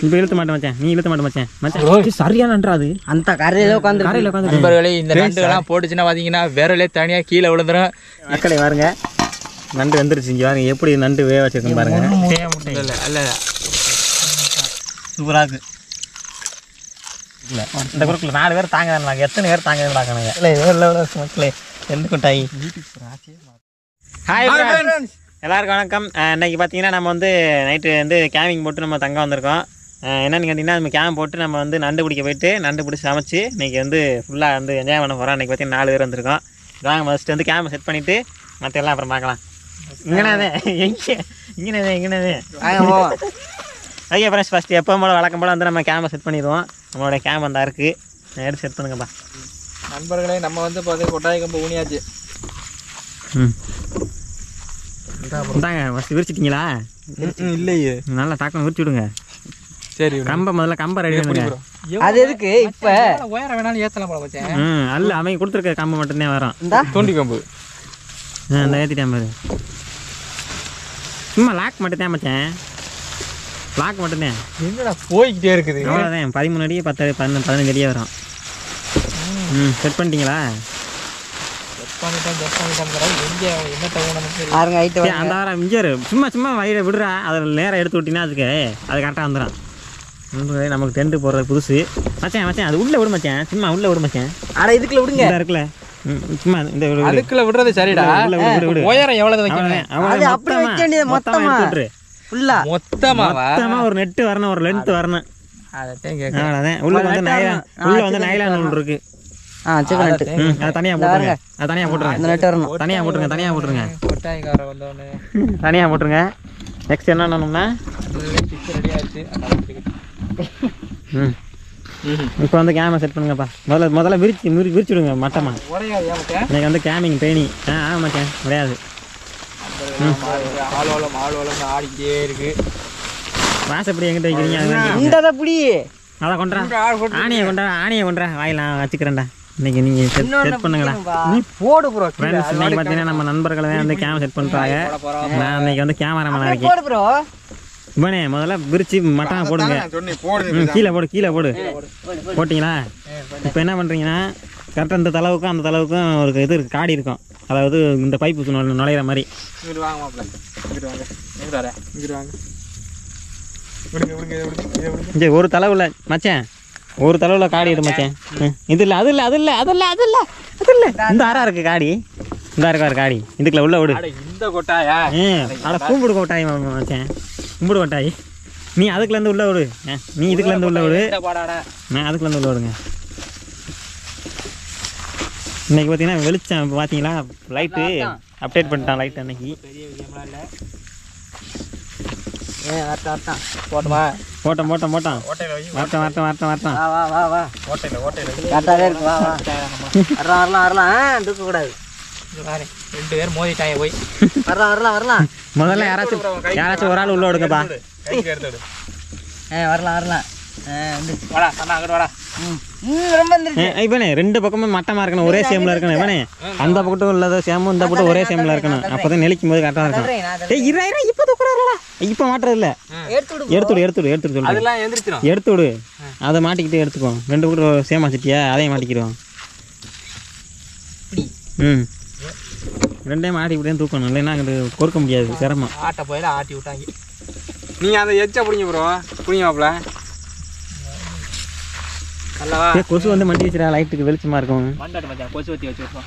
இப்போ இழுத்து மாட்டேன் மச்சான், நீ இழுத்து மாட்டேன் மச்சான். மச்சான் சரியான நன்றா அது, அந்த கரையில உட்காந்து நண்பர்களே. இந்த நண்டுகள்லாம் போட்டுச்சுன்னா பார்த்தீங்கன்னா விரலே தனியாக கீழே விழுந்துடும். மக்களை பாருங்க, நண்டு வந்துருச்சு. இங்கே பாருங்க எப்படி நண்டு வேக வச்சிருக்கேன் பாருங்க. இல்லை சூப்பராக இருக்கு. இல்லை இந்த குரூப்பில் 4 பேர் தாங்க, எத்தனை பேர் தாங்க பார்க்கணுங்க. இல்லை மக்களே எந்த கொட்டாயி. ஹாய் ஃப்ரெண்ட்ஸ், எல்லாருக்கும் வணக்கம். இன்றைக்கி பார்த்தீங்கன்னா நம்ம வந்து நைட்டு வந்து கேம்பிங் போட்டு நம்ம தங்க வந்திருக்கோம். என்னென்னு கேட்டிங்கன்னா நம்ம கேம்ப் போட்டு நம்ம வந்து நண்டு பிடிக்க போயிட்டு நண்டு பிடிச்சி சமைச்சு இன்றைக்கி வந்து ஃபுல்லாக வந்து என்ஜாய் பண்ண போகிறோம். இன்றைக்கி பார்த்தீங்கன்னா 4 பேர் வந்திருக்கோம். இதாங்க ஃபஸ்ட்டு வந்து கேம்பை செட் பண்ணிவிட்டு மற்ற எல்லாம் அப்புறம் பார்க்கலாம். இங்கேனே ஓகே ஃப்ரெண்ட்ஸ், ஃபஸ்ட்டு எப்போ போல் வழக்கம் போல் வந்து நம்ம கேம்பை செட் பண்ணிடுவோம். நம்மளோட கேம்ப் வந்தா இருக்குது, எடுத்து செட் பண்ணுங்கப்பா. நண்பர்களே, நம்ம வந்து பார்த்தீங்கன்னா கொட்டாய் கம்பு ஊனியாச்சு. இந்தாங்க ஃபஸ்ட்டு விரிச்சிட்டிங்களா? இல்லையே, நல்லா தாக்கம் விரிச்சு விடுங்க. சரி, கம்பை முதல்ல கம்பை ரெடி பண்ணுங்க. அது எதுக்கு இப்போ உயரம் வேணாலும் ஏற்றலாம் போல வச்சேன். அல்ல அவங்க கொடுத்துருக்க கம்பு மட்டும்தான் வரும். தோண்டி கம்பு இந்த ஏற்றிட்டேன் பாரு. சும்மா லாக் மட்டும்தான் மச்சேன், லாக் மட்டும்தான். என்னடா போய்கிட்டே இருக்குது. அவ்வளோதான், 13 அடி 10 15 அடியே வரும். செட் பண்ணிட்டீங்களா? அந்த வாரம் இஞ்சாரு சும்மா சும்மா வயிறு விடுறா, அதில் நேரம் எடுத்து விட்டினா அதுக்கு அது கரெக்டாக வந்துடும். நமக்கு டென்ட்டு போடுறது புதுசு மச்சான். மச்சான் அது உள்ளே விடு மச்சான், சும்மா உள்ளே விடு மச்சான். ஆனா இதுக்குள்ள விடுங்க, இருக்குல்ல சும்மா இந்த அதுக்குள்ள விடுறது சரிடா. உயரம் எவ்வளவு வைக்கணும்? மொத்தமா ஒரு நெட்டு வரணும், ஒரு லென்த் வரணும். அவ்வளோதான். உள்ள வந்து நைலான் நூல் இருக்கு, அதை தனியாக போட்டுருங்க. அதை தனியாக போட்டுருங்க, தனியாக போட்டுருங்க, தனியாக போட்டுருங்க, தனியாக போட்டுருங்க. நெக்ஸ்ட் என்ன பண்ணணும்னா இப்போ வந்து கேமரா செட் பண்ணுங்கப்பா. முதல்ல விரிச்சு விடுங்க மட்டமா. எனக்கு வந்து கேமிங் ட்ரைனிங். ஆமாச்சேன் கிடையாது. ஆடிக்கிட்டே இருக்கு. வாசப்படி எங்கிட்ட வைக்கிறீங்க? அதை கொண்டா ஆணியை கொண்டா வாயிலாம் வச்சுக்கிறேன்டா. இன்னைக்கு நீங்கள் செட் பண்ணுங்களா? நீ போடு ப்ரோ. ஃப்ரெண்ட்ஸ், இன்னைக்கு பார்த்தீங்கன்னா நம்ம நண்பர்களை தான் வந்து கேமரா செட் பண்ணுறாங்க. நான் இன்னைக்கு வந்து கேமராமேனாக இருக்கேன். இவனே முதல்ல விரிச்சு மட்டமாக போடுங்க. கீழே போடு. போட்டிங்களா? இப்போ என்ன பண்ணுறீங்கன்னா கரெக்டாக இந்த தளவுக்கும் அந்த தளவுக்கும் ஒரு இது இருக்குது, காடி இருக்கும். அதாவது இந்த பைப்பு நுழையிற மாதிரி. சரி, ஒரு தளவில் மச்சேன், ஒரு தளவில் காடி எடு மச்சேன். இது இல்லை, அது இல்லை. இந்த ஆறா இருக்கு காடி, இந்த இருக்காரு காடி. இதுக்குள்ள உள்ள விடு. இந்த கொட்டாயா? கும்பிடு கொட்டாய் மச்சேன், கும்பிடு கொட்டாய். நீ அதுக்குலேருந்து உள்ள விடு, நீ இதுக்குலேருந்து உள்ள விடு, அதுக்குலேருந்து உள்ள விடுங்க. இன்னைக்கு பார்த்தீங்கன்னா வெளிச்சம் பார்த்தீங்களா, லைட்டு அப்டேட் பண்ணிட்டான் லைட் அன்னைக்கு. போட்டோம் வரட்டும். 2 பேர் மோதிட்டாங்க போய். வரலாம். முதல்ல யாராச்சும் ஒரு ஆள் உள்ள விடுங்கப்பா. வரலாம். இவனே 2 பக்கமும் மட்டமா இருக்கணும், ஒரே சேம்ல இருக்கணும். இவனே அந்த பக்கட்டும் உள்ளதோ சேமும் இந்த பக்கம் ஒரே சேம்ல இருக்கணும். அப்பதான் நெளிக்கும் போது கரெக்டா இருக்கும். இப்ப மாட்டுறது இல்ல, எடுத்து விடு. அதை மாட்டிக்கிட்டு எடுத்துக்கோ. 2 பக்கம் சேமா சிட்டியா, அதையும் மாட்டிக்கிடுவோம். ரெண்டையும் மாட்டி விட்டே தூக்கணும், இல்லைன்னா அங்கிட்டு கொடுக்க முடியாது, சிரமம். ஆட்ட போயில ஆட்டி விட்டாங்க. நீங்க அதை எச்சா புடிங்க ப்ரோ, புடிங்கப்பல. அல்லவா கொசு வந்து மண்டி வச்சிரா, லைட்டுக்கு வெளிச்சமா இருக்கும். மண்டாட்டு மச்சான், கொசு வத்தி வச்சிருக்கோம்.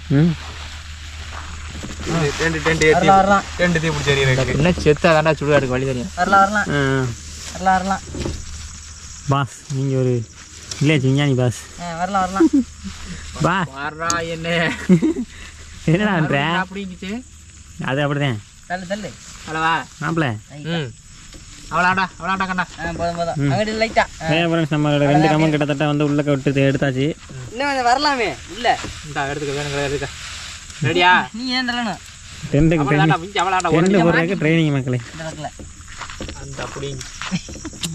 டென்ட் தீ பிடிச்ச இருக்கு. என்ன செத்தா தாண்டா சுடுகாடுக்கு வழி தெரியும். வரலாம். பாஸ், நீங்க ஒரு வில்லேஜ் விஞ்ஞானி பாஸ். வரலாம். பா வரா என்ன என்னடா பண்ற? அப்படிங்கிச்சு அது அப்படிதான். தள்ளு அல்லவா மாப்ள. அவளாடா கண்ணா. அங்கடி லைட்டா. நம்மளோட 2 கம்மம் கிட்டத்தட்ட வந்து உள்ள விட்டு எடுத்தாச்சு. இன்னும் வரலாமே. இல்ல இந்த எடுத்துக்க வேணுங்க, எடுத்துக்க. ரெடியா? நீ ஏன் தள்ளணும்? டென்ட் போடுறதுக்கு ட்ரைனிங் மக்களே. அந்த அப்படி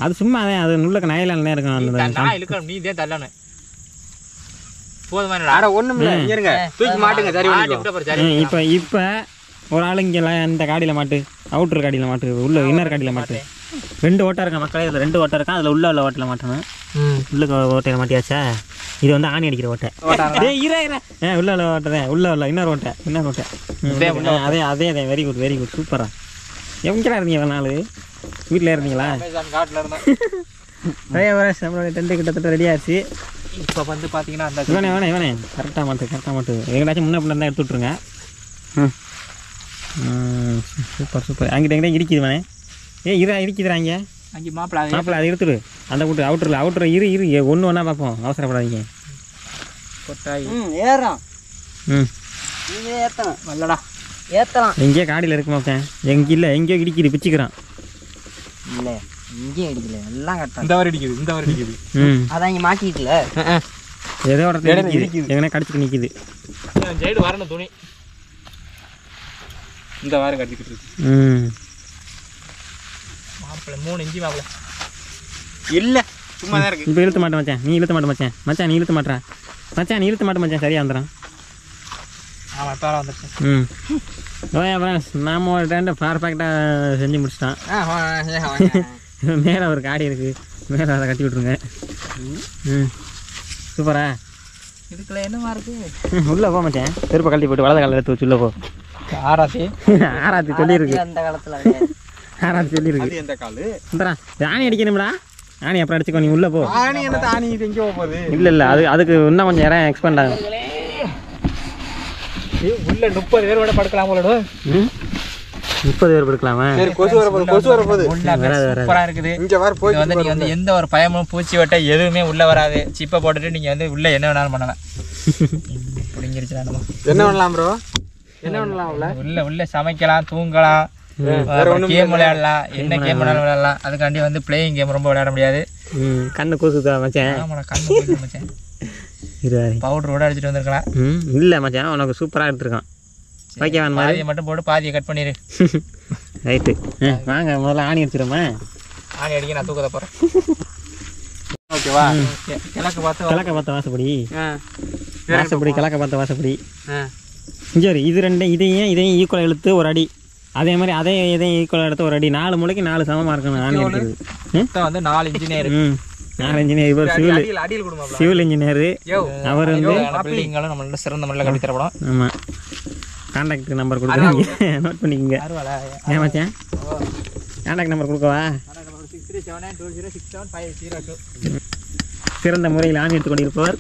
அது சும்மா அது உள்ளக்க நயலானே இருக்கும். அந்த நான் இழுக்கணும், நீ தான் தள்ளணும். போதுமானடா. அட ஒண்ணும் இல்ல, இருங்க. தூக்கி மாட்டுங்க. சரி பண்ணிக்கோ. இப்போ ஒரு ஆளு இங்க இந்த காடியில மாட்டு, அவுட்டர் காடியில மாட்டு, உள்ள இன்னர் காடியில மாட்டு. 2 ஓட்டை இருக்கா மக்களே, இதில் 2 ஓட்டை இருக்கா, அதில் உள்ள ஓட்டையில் மாட்டணும். உள்ள ஓட்டையில் மாட்டியாச்சா? இது வந்து ஆணி அடிக்கிற ஓட்டை. உள்ள ஓட்டை தான், உள்ள இன்னொரு ஓட்டை. அதே வெரி குட் சூப்பரா. எங்கடா இருந்தீங்க இவ்வளோ நாள்? வீட்டில் இருந்தீங்களா? நம்மளோட டென்ட்டு கிட்டத்தட்ட ரெடி ஆச்சு. இப்போ வந்து பார்த்தீங்கன்னா அந்த இவனே கரெக்டாக மாட்டு எங்கேயாச்சும் முன்ன பின்ன எடுத்து விட்ருங்க. சூப்பர் அங்கிட்ட இடிக்குது இவனே. இருக்குதுறாங்க அங்கே மாப்பிள்ளை அதை எடுத்துடு. அந்த கூட்டு அவுட்ரு இரு ஒன்று ஒன்றா பார்ப்போம், அவசரப்படாதீங்க. ஏறான் ஏற்றலாம் நல்லடா ஏற்றலாம். எங்கேயோ காடியில் இருக்குமா எங்கேயோ இடிக்குது, பிச்சுக்கிறான். இல்லை இங்கேயும் அடிக்கல, எல்லாம் கரெக்டாக இந்த வாரம் அடிக்குது. அதான் இங்கே மாட்டிக்கல, ஏதோ இடிக்குது, எங்கன்னா கடிச்சிட்டு நிற்கிது. சைடு வரணும் துணி இந்த வாரம் கட்டிக்கிட்டு இருக்கு. மாப்பிள்ளை 3 இன்ச்சு மாப்பிள்ளை இல்லை, சும்மா தான் இருக்கு. இப்போ இழுத்த மாட்டேன் மச்சான், நீ இழுத்த மாட்டேறா மச்சான், சரியாக வந்துடுறான். ஆமாம் இப்போ வந்துருச்சு. அப்புறம் நாம ஒரு டைம் பர்ஃபெக்டாக செஞ்சு முடிச்சிட்டான். மேலே ஒரு காடி இருக்குது, மேலே அதை கட்டி விட்ருங்க. சூப்பரா இதுக்குள்ள என்னமா இருக்கு? உள்ளே போக மாட்டேன், செருப்பை கழட்டி போட்டு வலது காலில் எடுத்து வச்சு உள்ளே போ. ஆராத்தி சொல்லியிருக்கு, அந்த காலத்தில் ஆராத்தி சொல்லியிருக்கு. எந்த காலு ஆணி அடிக்கணும்டா, ஆணி அப்புறம் அடிச்சுக்கோ, நீ உள்ளே போ. ஆணி என்ன தாணி எங்கே போகுது? இல்லை அதுக்கு இன்னும் கொஞ்சம் இடம் எக்ஸ்பெண்ட் ஆகும். உள்ள 30 பேர் கூட படுக்கலாம் போல. 30 பேர் படுக்கலாமா? கொசு வரப்போகுது. சூப்பரா இருக்குது. இங்க வர போய் வந்து நீங்க வந்து எந்த ஒரு பயமும் பூச்சி வட்டை எதுவுமே உள்ள வராது. சிப்பை போட்டுட்டு நீங்க வந்து உள்ள என்ன வேணாலும் பண்ணலாம். புடிங்கிருச்சு நம்ம. என்ன பண்ணலாம் ப்ரோ? என்ன பண்ணலாம் உள்ள சமைக்கலாம், தூங்கலாம், கேம் விளையாடலாம், என்ன கேம் வேணாலும் விளையாடலாம். அதுக்காண்டி வந்து பிளேயிங் கேம் ரொம்ப விளையாட முடியாது. கண்ணு கூசுதா மச்சான்? ஆமாடா கண்ணு கூசுது மச்சான். பவுடரோட அடிச்சுட்டு வந்திருக்கலாம். இல்லை மச்சான், உனக்கு சூப்பராக எடுத்துருக்கான். ஓகேவா? பாதியை மட்டும் போட்டு பாதியை கட் பண்ணிடு. ரைட்டு, வாங்க முதல்ல ஆணி அடிச்சிடுமா? ஆணி அடிக்க நான் தூக்கத்தை போகிறேன். ஓகேவா? கிழக்கு பார்த்த வாசப்படி, கிழக்க பார்த்த வாசப்படி. சரி, இது ரெண்டு இதையும் ஈக்குவலாக இழுத்து ஒரு அடி, அதே மாதிரி இதையும் ஈக்குவலாக எடுத்து ஒரு அடி. 4 மூலைக்கு 4 சமமாக இருக்கணும் ஆணி அடிக்கிறது. வந்து 4 இன்ஜினியர் 4 இன்ஜினியர். இவர் சிவில் இன்ஜினியரு. அவர் வந்து பில்டிங்களும் நம்மளோட சிறந்த முறையில் கட்டி தரப்படும். ஆமாம், கான்டாக்ட் நம்பர் கொடுக்குறீங்க, நோட் பண்ணிக்கோங்க. ஏன் மச்சான் கான்டாக்ட் நம்பர் கொடுக்கவா? சிறந்த முறையில் ஆணி எடுத்து கொண்டிருப்பவர்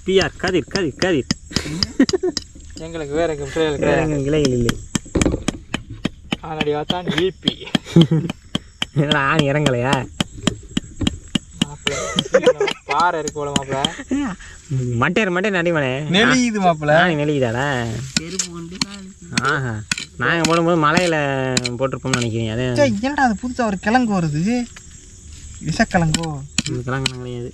பிஆர் கதிர். எங்களுக்கு வேற இலைகள் இல்லை. ஆனடி வாத்தான் ஈபி. ஆணி இறங்கலையா? பாறை இருக்கு போல மாப்பிள்ள. மட்டை நடிமனே நெளியுது மாப்பிள்ள. ஆணி நெளியுதாடா? ஆஹா, நாங்கள் போடும்போது மலையில் போட்டிருப்போம்னு நினைக்கிறீங்க. அதே என்னடா அது புதுசாக ஒரு கிழங்கு வருது, விஷக்கிழங்கோ? கிழங்கு கிடையாது.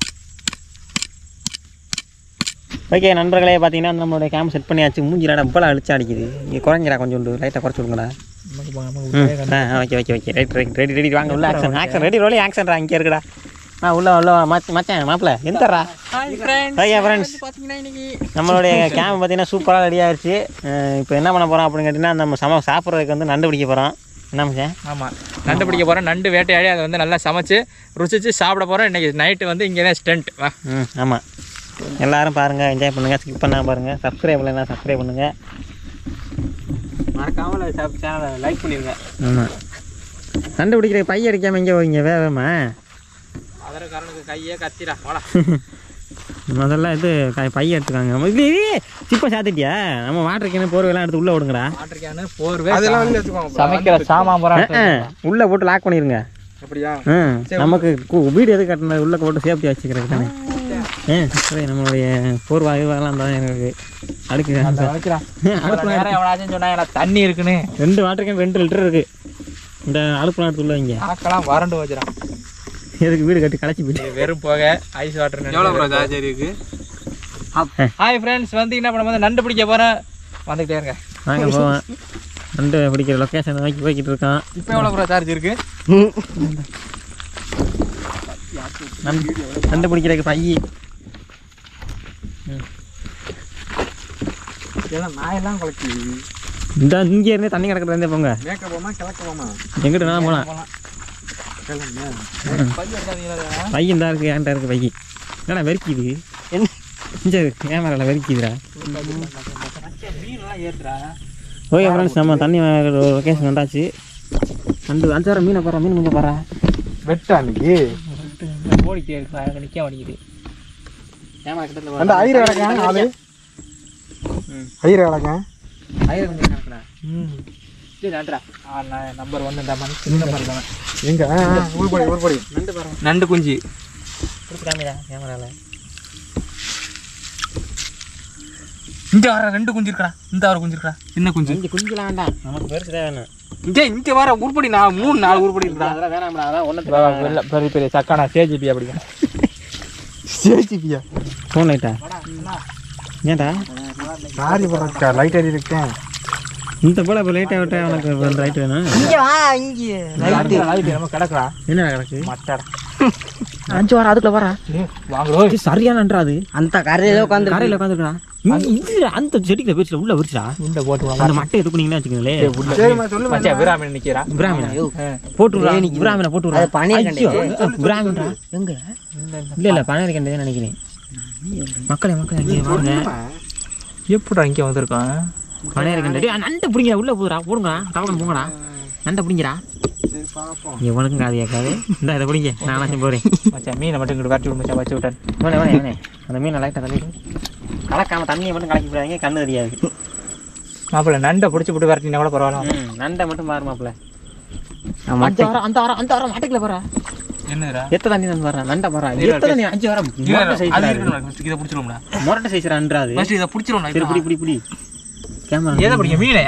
ஓகே நண்பர்களே, பார்த்தீங்கன்னா நம்மளுடைய கேம் செட் பண்ணியாச்சு. மூஞ்சிலாடா இப்போலாம் அழிச்சு அடிக்குது. இங்கே குறைஞ்சிடா, கொஞ்சம் லைட்டாக குறைச்சி விடுங்கடா. ஓகே ரைட் ரெடி வாங்க. உள்ள ஆக்ஷன் ரெடி ரோலி ஆக்ஷன்டா. இங்கே இருக்குடா. உள்ள மச்சான் மாப்பிள்ள எந்தரா? ஓகே ஃப்ரெண்ட்ஸ், நம்மளுடைய கேம் பார்த்தீங்கன்னா சூப்பராக ரெடி ஆயிடுச்சு. இப்போ என்ன பண்ண போகிறோம் அப்படின்னு கேட்டிங்கன்னா, நம்ம சாப்பிட்றதுக்கு வந்து நண்டு பிடிக்க போகிறோம். என்ன மச்சான்? ஆமாம், நண்டு பிடிக்க போகிறோம். நண்டு வேட்டையாடி அதை வந்து நல்லா சமைச்சு ருசிச்சு சாப்பிட போகிறோம். இன்றைக்கி நைட்டு வந்து இங்கே தான் ஸ்டண்ட். வா. ஆமாம், எல்லோரும் பாருங்கள், என்ஜாய் பண்ணுங்கள், ஸ்கிப் பண்ணால் பாருங்கள். சப்ஸ்கிரைப் பண்ணலைன்னா சப்ஸ்கிரைப் பண்ணுங்கள், மறக்காமல் சேனலை லைக் பண்ணிடுங்க. ஆமாம், நண்டு பிடிக்கிற பைய அடிக்காமல் எங்கே போவீங்க வேகமா? அதற்காரனுக்கு கையே கத்திடா வாடா. முதல்ல இது பைய எடுத்துக்காங்க. சிப்பை சாத்திட்டியா? நம்ம வாட்டர் கேனு போர்வையெல்லாம் எடுத்து உள்ளே விடுங்கடா. வாட்டர் கேனு போர்வை அதெல்லாம் சமைக்கிற சாமான் உள்ளே போட்டு லாக் பண்ணிடுங்க. அப்படியா? நமக்கு வீடு எது கட்டினது உள்ளே போட்டு சேஃப்டி வச்சுக்கிறது தானே. நம்மளுடைய போர்வாயுவெல்லாம் தான் எனக்கு அடுக்கு சொன்னா தண்ணி இருக்குன்னு 2 வாட்டர் கேன் 2 லிட்டர் இருக்கு. இந்த அடுப்புலாம் எடுத்து உள்ள வைங்க. ஆக்கலாம் வறண்டு வச்சிடான். எதுக்கு வீடு கட்டி களைச்சி போயிட்டு வெறும் போக ஐஸ் வாட்டர். எவ்வளோ ப்ரோ சார்ஜ் இருக்கு? ஹாய் ஃப்ரெண்ட்ஸ், வந்து என்ன பண்ண நண்டு பிடிக்க போகிறேன். வந்துக்கிட்டே இருங்க, வாங்க போவேன். நண்டு பிடிக்கிற லொக்கேஷன் நோக்கி போய்கிட்டு இருக்கான். இப்போ எவ்வளோ ப்ரோ சார்ஜ் இருக்கு? நண்டு பிடிக்கிறதுக்கு பையி நாயெல்லாம் குழச்சி இந்த இங்கே இருந்து தண்ணி கிடக்கிறது போங்க. மேற்க போமா கிழக்க போமா? எங்கிட்ட நான் போகலாம். பையன் தான் இருக்குது ஏன்டா இருக்குது பையன் என்னடா வெறிக்குது என்ன இங்கே கேமராவில் வெறிக்குதுடா ஓகே ஃப்ரெண்ட்ஸ் நம்ம தண்ணி லொக்கேஷன் வந்தாச்சு 5-6 மீனை போடுறா மீன் கொஞ்சம் போடுறா வெட்டா அன்னைக்கு ஓடிக்கிட்டே இருக்கு நிற்க மாட்டேங்குது கேமரா கிட்டத்தில் அந்த ஐயர் கிடக்கேன் ஆளு ஐயர் கிடக்கேன் ஐயர் கொஞ்சம் கிடக்குறா சரி நன்றா நம்பர் 1 இந்த மாதிரி நம்பர் தானே எங்க ஊர்படி நண்டு பாருங்க நண்டு குஞ்சு கொடுத்துக்காமடா கேமராவில் இந்த வர 2 குஞ்சு இருக்கா இந்த வர குஞ்சு இருக்கா என்ன குஞ்சு இங்கே குஞ்சுலாம் வேண்டாம் நமக்கு பெருசு தான் வேணும் இங்கே வர உருப்படி நான் 3-4 உருப்படி இருக்கா அதெல்லாம் வேணாம்டா அதான் ஒன்று பெரிய பெரிய சக்கானா சேஜிபி அப்படிங்க சேஜிபியா ஃபோன் லைட்டா ஏன்டா சாரி போடுறா லைட் அடி இருக்கேன் இந்த போல இப்போ லைட்டாக விட்டா உனக்கு லைட் வேணும் லைட் நம்ம கிடக்குறா என்னடா கிடக்கு மட்டடா 5 வாரம் அதுக்குள்ள வரா வாங்குறோம் சரியானன்றா அது அந்த கரையில உட்காந்து கரையில் உட்காந்துருக்கா அந்த செடிக்கில் விரிச்சில உள்ள விரிச்சா இந்த போட்டு அந்த மட்டை எடுப்பீங்கன்னா வச்சுக்கோங்களேன் மச்சா பிராமணன் நிக்கிறா பிராமணா போட்டுவிடா பிராமணா போட்டுவிடா பிராமணா எங்க இல்லை பணம் இருக்கேன் நினைக்கிறேன் மக்களே இங்கே வாங்க எப்படா இங்கே வந்திருக்கான் பணம் இருக்கேன் நண்டை பிடிங்க உள்ள போதுடா போடுங்கடா டவக்கன் போங்கடா நண்டை பிடிங்கடா எவனுக்கும் காது கேட்காது இந்த இதை பிடிங்க நானாச்சும் போகிறேன் மச்சா மீனை மட்டும் இங்கிட்டு வரட்டி விட்டு மச்சா வச்சு விட்டேன் வேணே அந்த மீனை லைட்டாக தள்ளிட்டு கலக்காம தண்ணியை மட்டும் கலக்கி விடாதீங்க கண்ணு தெரியாது மாப்பிள்ள நண்டை பிடிச்சி விட்டு வரட்டினா கூட பரவாயில்ல நண்டை மட்டும் மாறு மாப்பிள்ள அந்த வாரம் மாட்டுக்குள்ள போறா என்னடா எத்த தண்ணி தான் வர்றேன் நண்டை போறா எத்த தண்ணி 5 வாரம் இதை பிடிச்சிருவோம்டா மொரட்டை சைஸ் நன்றாது இதை பிடிச்சிருவோம் சரி பிடி கேமரா எதை பிடிக்க மீனை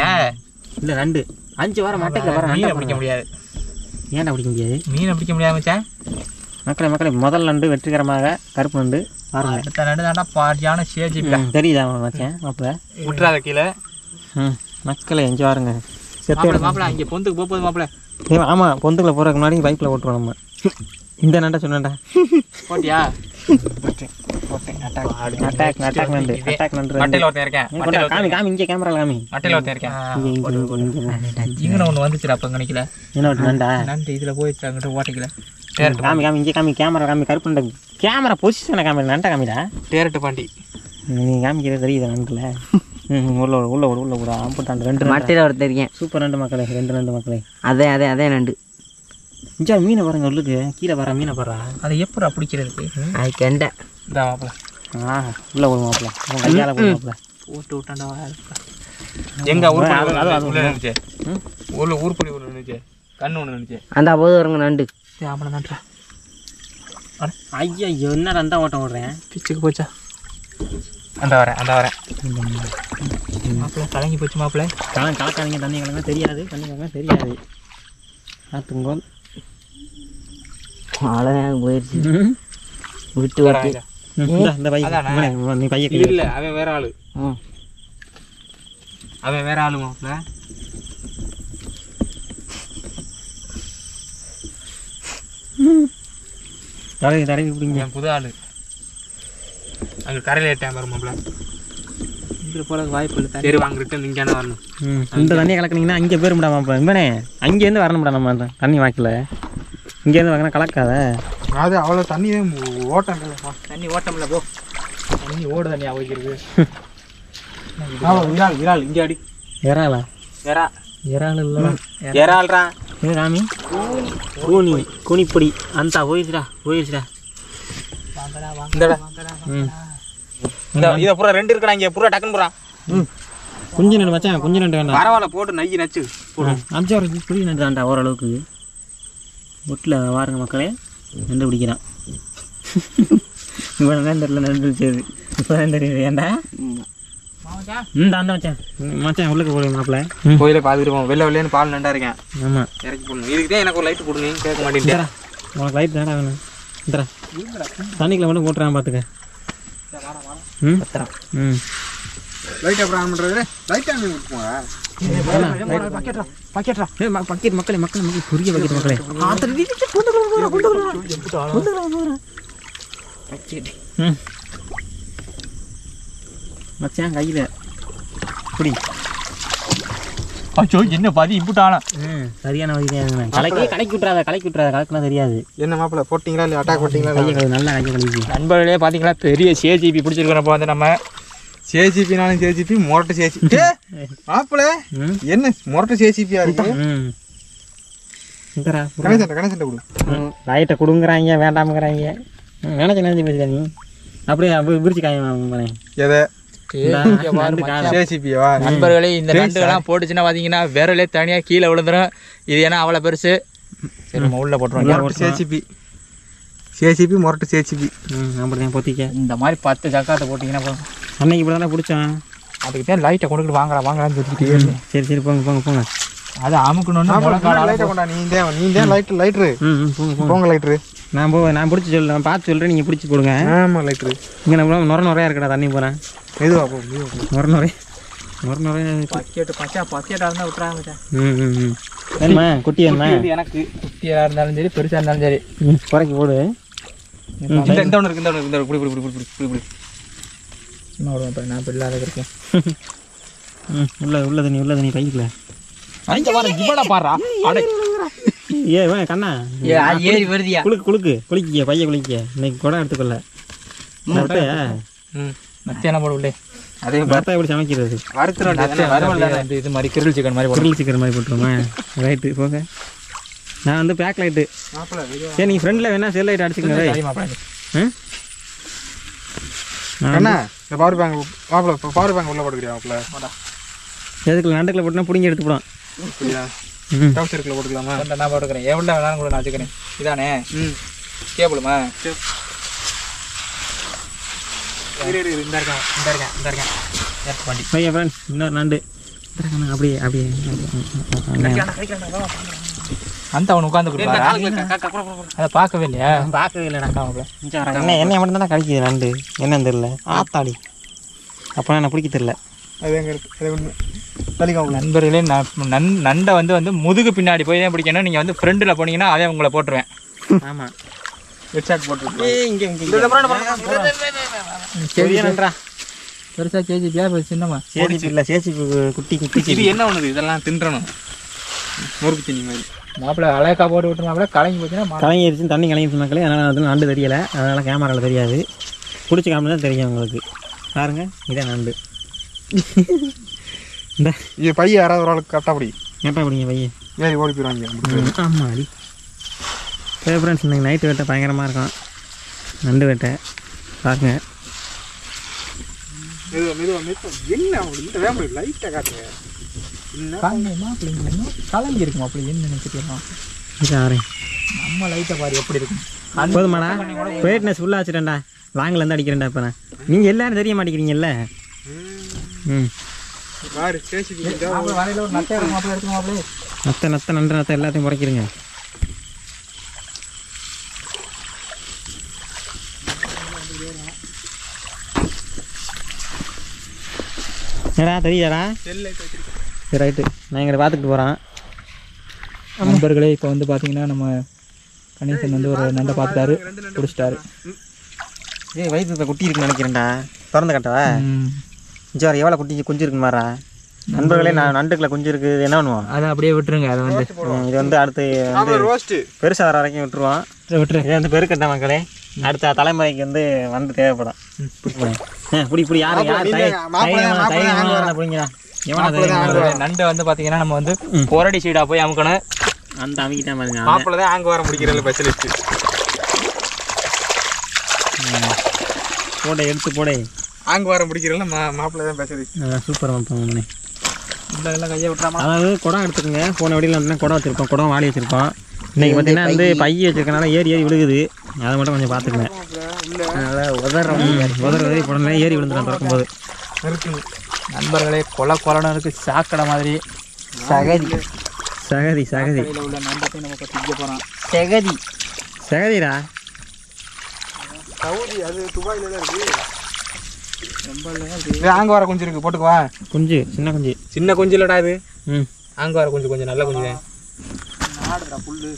இல்லை நண்டு 5 வாரம் மாட்டுக்குள்ள போறா மீனை பிடிக்க முடியாது ஏன்டா பிடிக்க முடியாது மீனை பிடிக்க முடியாது மச்சான் மக்களே முதல் நண்டு வெற்றிகரமாக கருப்பு நண்டு பாருங்க அடுத்த நண்டு தாண்டா பாட்டியான சேஜிபிடா தெரியுதா மச்சான் மாப்பிள்ள விட்டுறாத கீழே மக்களே எஞ்சி வாருங்க மாப்பிள்ள இங்கே பொந்துக்கு போகுது மாப்பிள்ள ஆமாம் பொந்துக்குள்ள போகிறதுக்கு முன்னாடி பைக்கில் ஓட்டுருவோம் நம்ம இந்த நண்டை சொன்னேன்டா போட்டியா அட்டாக் நண்டு மட்டையில் ஒருத்தன் இருக்கேன் காமி இங்கே கேமரா காமி மட்டையில் ஒருத்தன் இருக்கேன் இங்கே ஒன்று வந்துச்சுடா அப்போ நினைக்கல என்ன நண்டா நண்டு இதில் போயிடுச்சு அங்கிட்ட ஓட்டிக்கல காமி இங்கே காமி கேமரா காமி கருப்பு நண்டு கேமரா பொசிஷனை காமி நண்டை காமிடா டேரட்டு பாண்டி நீ காமிக்கிறது தெரியுது நண்டுல உள்ள கூட ஆம்பட்டாண்டு 2 மட்டையில் ஒருத்தர் இருக்கேன் சூப்பர் நண்டு மக்களே 2 நண்டு மக்களே அதே நண்டு இஞ்சா மீனை பாருங்க உள்ளுக்கு கீழே வர மீனை பாடுறா அதை எப்படா பிடிக்கிறதுக்கு அது கெண்டை இந்த மாப்பிள்ள உள்ள போடும் மாப்பிள்ள கையால் போடும் மாப்பிள்ள போட்டு விட்டாண்டா எங்க ஊர் நினைச்சே ஊர்படி ஊர் நினைச்சே கண்ணு ஒன்று நினைச்சே அந்த போது வருங்க நண்டு ஆமாம் தான்டா ஐயா என்ன நண்டா ஓட்டம் ஓடுறேன் பிச்சுக்கு போச்சா அந்த வரேன் மாப்பிள்ள கலங்கி போச்சு மாப்பிள்ள கலக்காதீங்க தண்ணி கலங்க தெரியாது ஆத்துங்கோல் அவ்வளோதான் போயிடுச்சு விட்டு இந்த பையன் நீ பையன் இல்லை அவன் வேற ஆளு மாப்பிள்ள தடவி பிடிங்க புது ஆளு அங்கே கரையில் ஏட்டேன் பாரு மாப்பிள்ள இங்கே போல வாய்ப்பு இல்லை சரி வாங்க ரிட்டன் இங்கேனா வரணும் இந்த தண்ணியை கலக்குனீங்கன்னா அங்கே போயிருமுடா மாப்பிள்ள இவனே அங்கேருந்து வரணும்டா நம்ம அந்த தண்ணி வாய்க்கல இங்கேருந்து வாங்கினா கலக்காத அது அவ்வளோ தண்ணி ஓட்டம் தண்ணி ஓட்டம் இல்லை போ தண்ணி ஓடு தண்ணி அவைக்கிறது விரால் இங்கே அடி இறாலா இறால் இல்லை இறால்ரா இது ராமி கூனிப்பொடி அந்த போயிடுச்சுடா இதை பூரா 2 இருக்கா இங்கே பூரா டக்குன்னு பூரா குஞ்சு நண்டு மச்சான் குஞ்சு நண்டு வேண்டாம் பரவாயில்ல போட்டு நச்சு 5 வாரம் புளி நண்டு தான்டா ஓரளவுக்கு ஒட்டில் வாருங்க மக்களே நண்டு பிடிக்கிறான் இவ்வளோ தான் தெரியல நண்டு பிடிச்சது இப்போ தான் தெரியுது ஏன்டா அந்த மச்சான் உள்ளுக்கு போடுங்க மாப்பிள்ள கோயிலை பார்த்துட்டு வெள்ளைன்னு பால் நண்டா இருக்கேன் ஆமாம் இறக்கி போடணும் இதுக்கு தான் எனக்கு ஒரு லைட்டு கொடுங்க கேட்க மாட்டேன் உனக்கு லைட் தானே வேணும் இந்தரா தண்ணிக்குள்ள மட்டும் போட்டுறான் பார்த்துக்க லைட் அப்புறம் ஆன் பண்ணுறது லைட் ஆன் கொடுப்போங்க பக்கெட் மக்களே புரிய பக்கெட் மக்களே மச்சான் கையில் குடி அச்சோ என்ன பாதி இம்புட்டானா சரியான வழி தான். கலக்கி விட்றாத கலக்குனா தெரியாது. என்ன மாப்பிள்ள போட்டிங்களா இல்லை அட்டாக் போட்டிங்களா? கையை கழுவு, நல்லா கையை கழுவி. நண்பர்களே பார்த்தீங்களா பெரிய சேஜிபி பிடிச்சிருக்கிறப்ப வந்து நம்ம சேஜிபினாலும் சேஜிபி மொரட்டை சேஜிபி மாப்பிள்ள என்ன மொரட்டை சேஜிபியா இருக்கு? கணேசன் கொடு. லைட்டை கொடுங்குறாங்க வேண்டாமுங்கிறாங்க. நினைச்சு பேசுதா நீ? அப்படியே விரிச்சு காய எதை நண்பர்களே இந்த நண்டுகள்லாம் போட்டுச்சுன்னா பாத்தீங்கன்னா விரலே தனியா கீழே விழுந்துரும். இது ஏன்னா அவ்வளவு பெருசு. சரி நம்ம உள்ள போட்டுருவோம். சேசிபி மொரட்டு சேசிபி அப்படிதான் பொத்திக்க. இந்த மாதிரி 10 ஜக்காத்தை போட்டீங்கன்னா அன்னைக்கு இப்படி தானே பிடிச்சோம். அதுக்கு தான் லைட்டை கொண்டுக்கிட்டு வாங்கலாம்னு சொல்லிக்கிட்டே. சரி போங்க. அது அமுக்கணும்னா போங்க லைட்ரு. நான் பிடிச்சி சொல்றேன், பார்த்து சொல்றேன், நீங்க பிடிச்சி போடுங்க. ஆமா லைட்ரு இங்க நம்ம நுரையா இருக்கடா தண்ணி போறேன். எதுவா போ நுரை பக்கெட்டா இருந்தா விட்டுறாங்க. வேணுமா குட்டி வேணுமா? எனக்கு குட்டியா இருந்தாலும் சரி பெருசா இருந்தாலும் சரி குறைக்கி போடு. இந்த ஒன்று இருக்கு. நான் பிள்ளாத இருக்கேன். உள்ள தண்ணி பைக்குல பாடுறா கண்ணா ஏறி வருதியா? குளிக்க பைய குளிக்க. இன்னைக்கு குடம் எடுத்துக்கொள்ள மத்தியானம் போட உள்ளே அதே பார்த்தா எப்படி சமைக்கிறது? இது மாதிரி கிரில் சிக்கன் மாதிரி போட்டுருமா? ரைட்டு போங்க. நான் வந்து பேக் லைட்டு. சரி நீங்கள் ஃப்ரெண்டில் வேணா செல் லைட் அடிச்சுக்கோங்க. அண்ணா இந்த பவர் பேங்க் மாப்பிள்ள பவர் பேங்க் உள்ள போட்டுக்கிறியா மாப்பிள்ள? எதுக்குள்ள நண்டுக்குள்ள போட்டுனா பிடிங்கி எடுத்து போடும். டவுசருக்குள்ள போட்டுக்கலாமா? நான் போட்டுக்கிறேன். எவ்வளோ வேணாலும் கூட நான் வச்சுக்கிறேன். இதானே கேபிளுமா? இன்னொரு நண்டு அப்படியே அந்த அவன் உட்காந்து அதை பார்க்கவே இல்லையா? என்ன மட்டும் தானே கழிக்குது நண்டு. என்னன்னு தெரியல. ஆத்தாடி அப்போ நான் பிடிக்க தெரியல. நண்பர்களே நண்டை வந்து முதுகு பின்னாடி போய் தான் பிடிக்கணும். நீங்கள் வந்து ஃப்ரெண்டில் போனீங்கன்னா அதே உங்களை போட்டுருவேன். ஆமாம் பெருசா கேஜிபியா சின்னமா? சேஜிபி இல்லை, சேஜிபி குட்டி. இது என்ன ஒண்ணுது? இதெல்லாம் தின்றணும் முறுக்கு தண்ணி மாதிரி. மாப்பிள்ள அலையக்கா போட்டு விட்டு மாப்பிள்ள கலங்கி போச்சுன்னா கலங்கிடுச்சு. தண்ணி கலங்கிடுச்சு மக்களே. அதனால் வந்து நண்டு தெரியலை. அதனால் கேமராவில் தெரியாது. பிடிச்சி காமினா தான் தெரியும் உங்களுக்கு. பாருங்க இதே நண்டு. இந்த இது பையன் யாராவது ஒரு ஆளுக்கு கரெக்டாக பிடிங்க பையன் ஏறி ஓடி போயிடுவாங்க. ஆமாம் அடி. சரி ஃப்ரெண்ட்ஸ், இன்றைக்கி நைட்டு வேட்டை பயங்கரமாக இருக்கும். நண்டு வேட்டை பாருங்க. என்ன லைட்டாக காட்டுங்க. கலங்கி இருக்குமா அப்படி என்ன நினைச்சிக்கலாம்? நம்ம லைட்டை பாரு எப்படி இருக்கும். போதுமாடா? வெயிட்னஸ் ஃபுல்லாக வச்சுட்டேன்டா. லாங்கிலேருந்து அடிக்கிறேன்டா. இப்போ நீங்கள் எல்லாரும் தெரிய மாட்டேங்கிறீங்கல்ல. நத்த நண்டு எல்லாத்தையும் குறைக்கிறீங்க. ஏடா தெரியாடா? சரி ரைட்டு, நான் இங்கே பார்த்துட்டு போகிறேன். நண்பர்களே இப்போ வந்து பார்த்தீங்கன்னா நம்ம கணேசன் வந்து ஒரு நண்டை பார்த்துட்டாரு, பிடிச்சிட்டாரு. வயிற்று குட்டி இருக்குன்னு நினைக்கிறேன்டா. திறந்து கட்டவா? ஜோர் எவ்வளோ குட்டி குஞ்சு இருக்குன்னு மாறா? நண்பர்களே, நான் நண்டுக்குள்ள குஞ்சு இருக்குது. என்ன பண்ணுவோம்? அதை அப்படியே விட்டுருங்க. அதை வந்து இது வந்து அடுத்து வந்து பெருசாக வர வரைக்கும் விட்டுருவோம். இது வந்து பெருக்கட்ட மக்களே. அடுத்த தலைமுறைக்கு வந்து தேவைப்படும். இப்படி யாரும் நண்டை வந்து பார்த்தீங்கன்னா நம்ம வந்து பொரடி சீடாக போய் அமுக்கணும். அந்த அமைக்கிட்டா பாருங்க. மாப்பிள்ள தான் ஆங்க வர முடிக்கிறதில்ல ஸ்பெஷலிஸ்ட். போட எடுத்து போட ஆங்க வர முடிக்கிறதில்ல மாப்பிள்ள தான் ஸ்பெஷலிஸ்ட். சூப்பர் மாப்பிள்ளை. இதெல்லாம் கையை விட்டுறாம அதாவது குடம் எடுத்துக்கோங்க. போன வழியில் வந்து குடம் வச்சுருப்போம், குடம் வாளி வச்சுருப்போம். இன்றைக்கி பார்த்தீங்கன்னா வந்து பைய வச்சுருக்கனால ஏறி விழுகுது. அதை மட்டும் கொஞ்சம் பார்த்துக்கங்க. உதறி போடல ஏறி விழுந்துடும் திறக்கும்போது. நண்பர்களே, கொலன்னு இருக்குது. சாக்கடை மாதிரி சகதி உள்ள நண்டத்தை நம்ம பற்றி திங்க போகிறோம். சகதிடா. சவுதி அது துபாயில தான் இருக்குது. ரொம்ப ஆங்க வர குஞ்சு இருக்குது, போட்டுக்குவா. குஞ்சு சின்ன குஞ்சு இல்லடா இது. ஆங்க வர குஞ்சு கொஞ்சம் நல்ல குஞ்சு தான். ஆடுடா புல்லு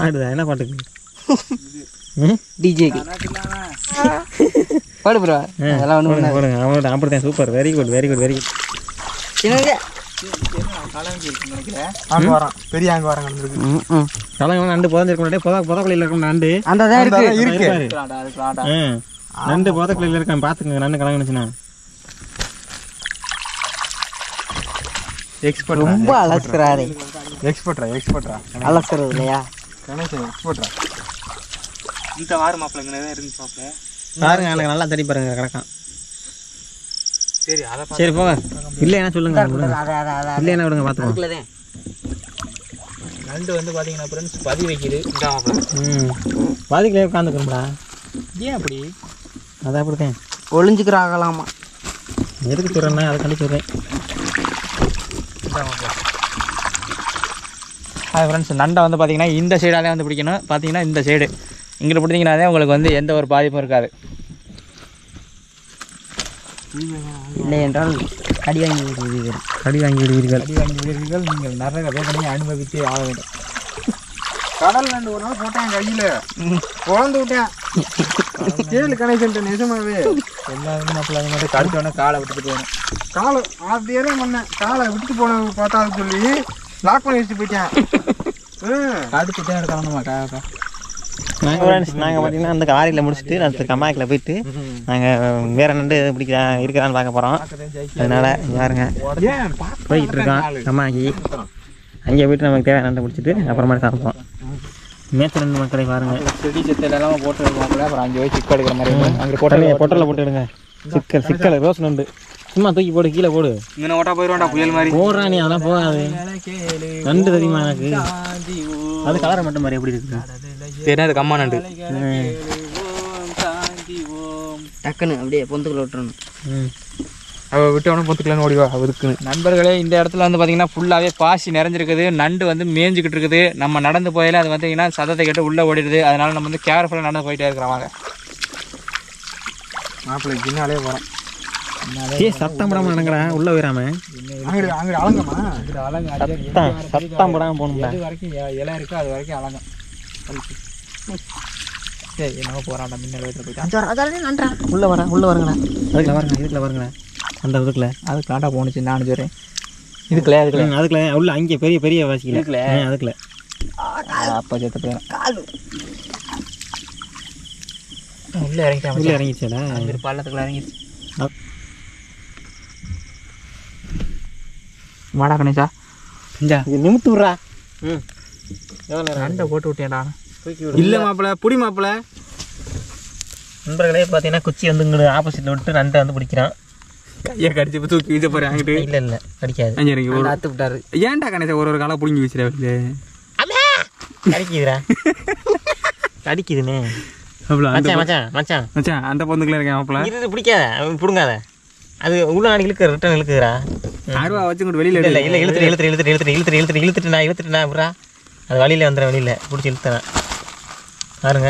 ஆடுதா. என்ன பாட்டுக்கு? டிஜேக்கு பாடு ப்ரோ. அதெல்லாம் ஒன்று போடுங்க. அவங்கள்ட்ட அப்படித்தான். Super, very good. என்னங்க அங்க வரான் பெரிய அங்க வரான் நடந்துருக்கு. தலைங்க நண்டு புதஞ்சிருக்க முன்னாடி புதக்குழியில் இருக்கும் நண்டு அந்த தான் இருக்கு இருக்காரு. நண்டு புதக்குழியில் இருக்கான் பார்த்துக்கங்க. நண்டு கலங்குனுச்சுன்னா எக்ஸ்பர்ட் ரொம்ப அலசுறாரு. எக்ஸ்பர்ட்ரா அலசுறது இல்லையா கணேசன் எக்ஸ்பர்ட்ரா. இந்த வார மாப்பிள்ள இங்கே தான் இருந்து மாப்பிள்ள. பாருங்க எனக்கு நல்லா தடி பாருங்க கிடக்கான். சரி அதை சரி போங்க. இல்லைன்னா சொல்லுங்க. இல்லைன்னா விடுங்க பார்த்துக்கோங்க. அதுக்குள்ளதே நண்டு வந்து பார்த்தீங்கன்னா ஃப்ரெண்ட்ஸ் பதி வைக்கிது. இந்த மாப்பிள்ள பாதிக்கலையே உட்காந்துக்கிறோம்டா. ஏன் அப்படி? அதை அப்படித்தான் ஒளிஞ்சுக்கிறாங்களாமா. எதுக்கு சொல்கிறேன்னா அதை கண்டிச்சு சொல்கிறேன். ஹாய் ஃப்ரெண்ட்ஸ், நண்டை வந்து பார்த்தீங்கன்னா இந்த சைடாலே வந்து பிடிக்கணும். பார்த்தீங்கன்னா இந்த சைடு இங்கிட்ட பிடிச்சிங்கனாலே உங்களுக்கு வந்து எந்த ஒரு பாதிப்பும் இருக்காது. இல்லை என்றால் கடி வாங்கி விடுவீர்கள். கடி வாங்கி விடுவீர்கள். நீங்கள் நிறைய வேதனையை அனுபவித்தே ஆக வேண்டும். கடல் நண்டு ஒரு நாள் போட்டேன் கையில குழந்து விட்டேன். கேளு கணேசன் நிஜமாவே எல்லாருமே மாப்பிள்ள அது மட்டும் கடிச்சோடனே காலை விட்டுட்டு போயிடும். காலை அப்படியே பண்ணேன். காலை விட்டு போன பார்த்தா சொல்லி லாக் பண்ணி வச்சுட்டு போயிட்டேன். கடிச்சு தான் எடுக்கணுமா காக்கா? நாங்கள் பார்த்தீங்கன்னா அந்த ஆரியில் முடிச்சுட்டு அடுத்து கம்மாய்க்கில் போயிட்டு நாங்கள் வேறு நண்டு இருக்கிறான்னு பார்க்க போகிறோம். அதனால யாருங்க ஏன் போய்கிட்டு இருக்கோம் கம்மாக்கி. அங்கே போய்ட்டு நமக்கு தேவையான நண்டை பிடிச்சிட்டு அப்புறமா சாப்பிடுவோம். மேய்ச்சல் நண்டு மக்களை பாருங்கள். செடி செத்தையில எல்லாம் போட்டு எடுப்பாங்களே, அப்புறம் அங்கே போய் சிக்க எடுக்கிற மாதிரி அங்கே பொட்டலில் போட்டு எடுங்க. சிக்கல் ரோஸ் நண்டு சும்மா தூக்கி போடு, கீழே போடு. இங்கே ஓட்டா போயிடுவாண்டா புயல் மாதிரி. போடுறா நீ, அதெல்லாம் போகாது. நண்டு தெரியுமா எனக்கு? அது கலரை மட்டும் மாதிரி எப்படி இருக்கு தெரியாது. கம்மா நண்டு டக்குன்னு அப்படியே பொந்துக்குள்ள விட்டுறணும். அவள் விட்டு அவனை பொத்துக்கலான்னு ஓடிவா அவருக்குன்னு. நண்பர்களே, இந்த இடத்துல வந்து பார்த்தீங்கன்னா ஃபுல்லாகவே பாசி நிறைஞ்சிருக்குது. நண்டு வந்து மேய்ஞ்சிக்கிட்டு இருக்குது. நம்ம நடந்து போயில அது பார்த்தீங்கன்னா சத்தத்தை கேட்டு உள்ளே ஓடிடுது. அதனால நம்ம வந்து கேர்ஃபுல்லாக நடந்து போயிட்டே இருக்கிறோம். மாப்பிள்ளைக்கு பின்னாலே போகிறான். சத்தம் படாமல் நடங்கடா, உள்ள போயிடாம. அங்கே அலங்கம்மா சத்தம் படாமல் போகணும்ல. அது வரைக்கும் இலை இருக்குது, அது வரைக்கும் அலங்கம். சரி என்னவோ போகிறான்டா மின்னல் வீட்டில் போயிட்டான். உள்ள வருங்கண்ணா. இதுக்குள்ள வருங்கண்ணா. அந்த இதுக்குள்ள அதுக்கு நாட்டா போணுச்சு நான் சொல்கிறேன். அதுக்குள்ள உள்ள அங்கே பெரிய பெரிய வாசிக்கல இருக்குல்ல. அதுக்குள்ள அப்போ சேர்த்து போயிடும். உள்ளே இறங்கிட்டான். உள்ள இறங்கிச்சேடா. அங்கே பள்ளத்துக்குள்ள இறங்கிடுச்சு. வாடா கணேசா, நிமித்து விட்றா. நண்டை போட்டு விட்டேன்டா. இல்லை மாப்பிள்ள புடி மாப்பிள்ள. நண்பர்களே பார்த்தீங்கன்னா குச்சி வந்து இங்கே ஆப்போசிட்டில் விட்டு நண்டை வந்து பிடிக்கிறான். கையை கடிச்சு இப்போ தூக்கி வீச போகிறேன் அங்கிட்டு. இல்லை கடிக்காது. அங்கே இறங்கி ஆத்து விட்டாரு. ஏன்டா கணேசா ஒரு காலை பிடிங்கி வச்சுரு. கடிக்குதுடா, கடிக்குதுண்ணே. மச்சான் மச்சான் அந்த பொந்துக்குள்ள இருக்கேன் மாப்பிள்ள. இது பிடிக்காத, பிடுங்காத. அது உள்ள நாடு ரிட்டர்ன் இழுக்குதுடா. அருவா வச்சு வெளியில் இல்லை இழுத்துட்டு நான் விட்றா. அது வழியில் வந்துடுறேன். வெளியில் பிடிச்சி இழுத்தேன் பாருங்க.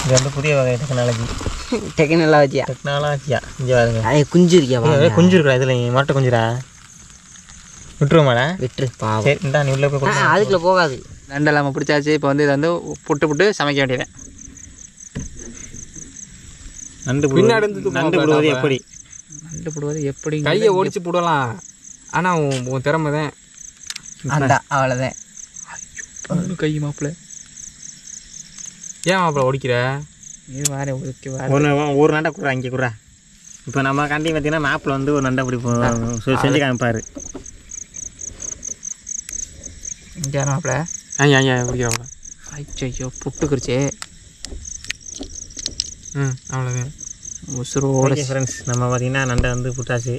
இது வந்து புதிய வகை டெக்னாலஜியா இங்கே பாருங்க. குஞ்சு இருக்கியா? குஞ்சு இருக்கா இதில்? மரட்டை குஞ்சுரா விட்டுருவாடா? விட்டுரு. சரி இந்தா நீ உள்ள போய் அதுக்குள்ள போகாது. நண்டெல்லாம் நம்ம பிடிச்சாச்சு. இப்போ வந்து இதை வந்து புட்டு சமைக்க வேண்டியது. நண்டு போடுவது எப்படி? நண்டு போடுவது எப்படி? கையை ஒடிச்சு போடலாம். ஆனால் உன் திறமை தான். அந்த அவ்வளோதான். கை மாப்பிள்ள ஏன் மாப்பிள்ள ஒடிக்கிற? இது வாரே ஒதுக்கி ஒரு நண்டை குடுறா, இங்கே குடுறா. இப்போ நம்ம கண்டி பார்த்தீங்கன்னா மாப்பிள்ள வந்து ஒரு நண்டை பிடிப்போம் செஞ்சு காமிப்பார். இங்கே மாப்பிள்ள ஏன் பிடிக்கிறப்ப ஐயோ புட்டுக்குறிச்சே. அவ்வளோதான். உசுரோட ஃப்ரெண்ட்ஸ் நம்ம பார்த்தீங்கன்னா நண்டை வந்து புட்டாச்சு.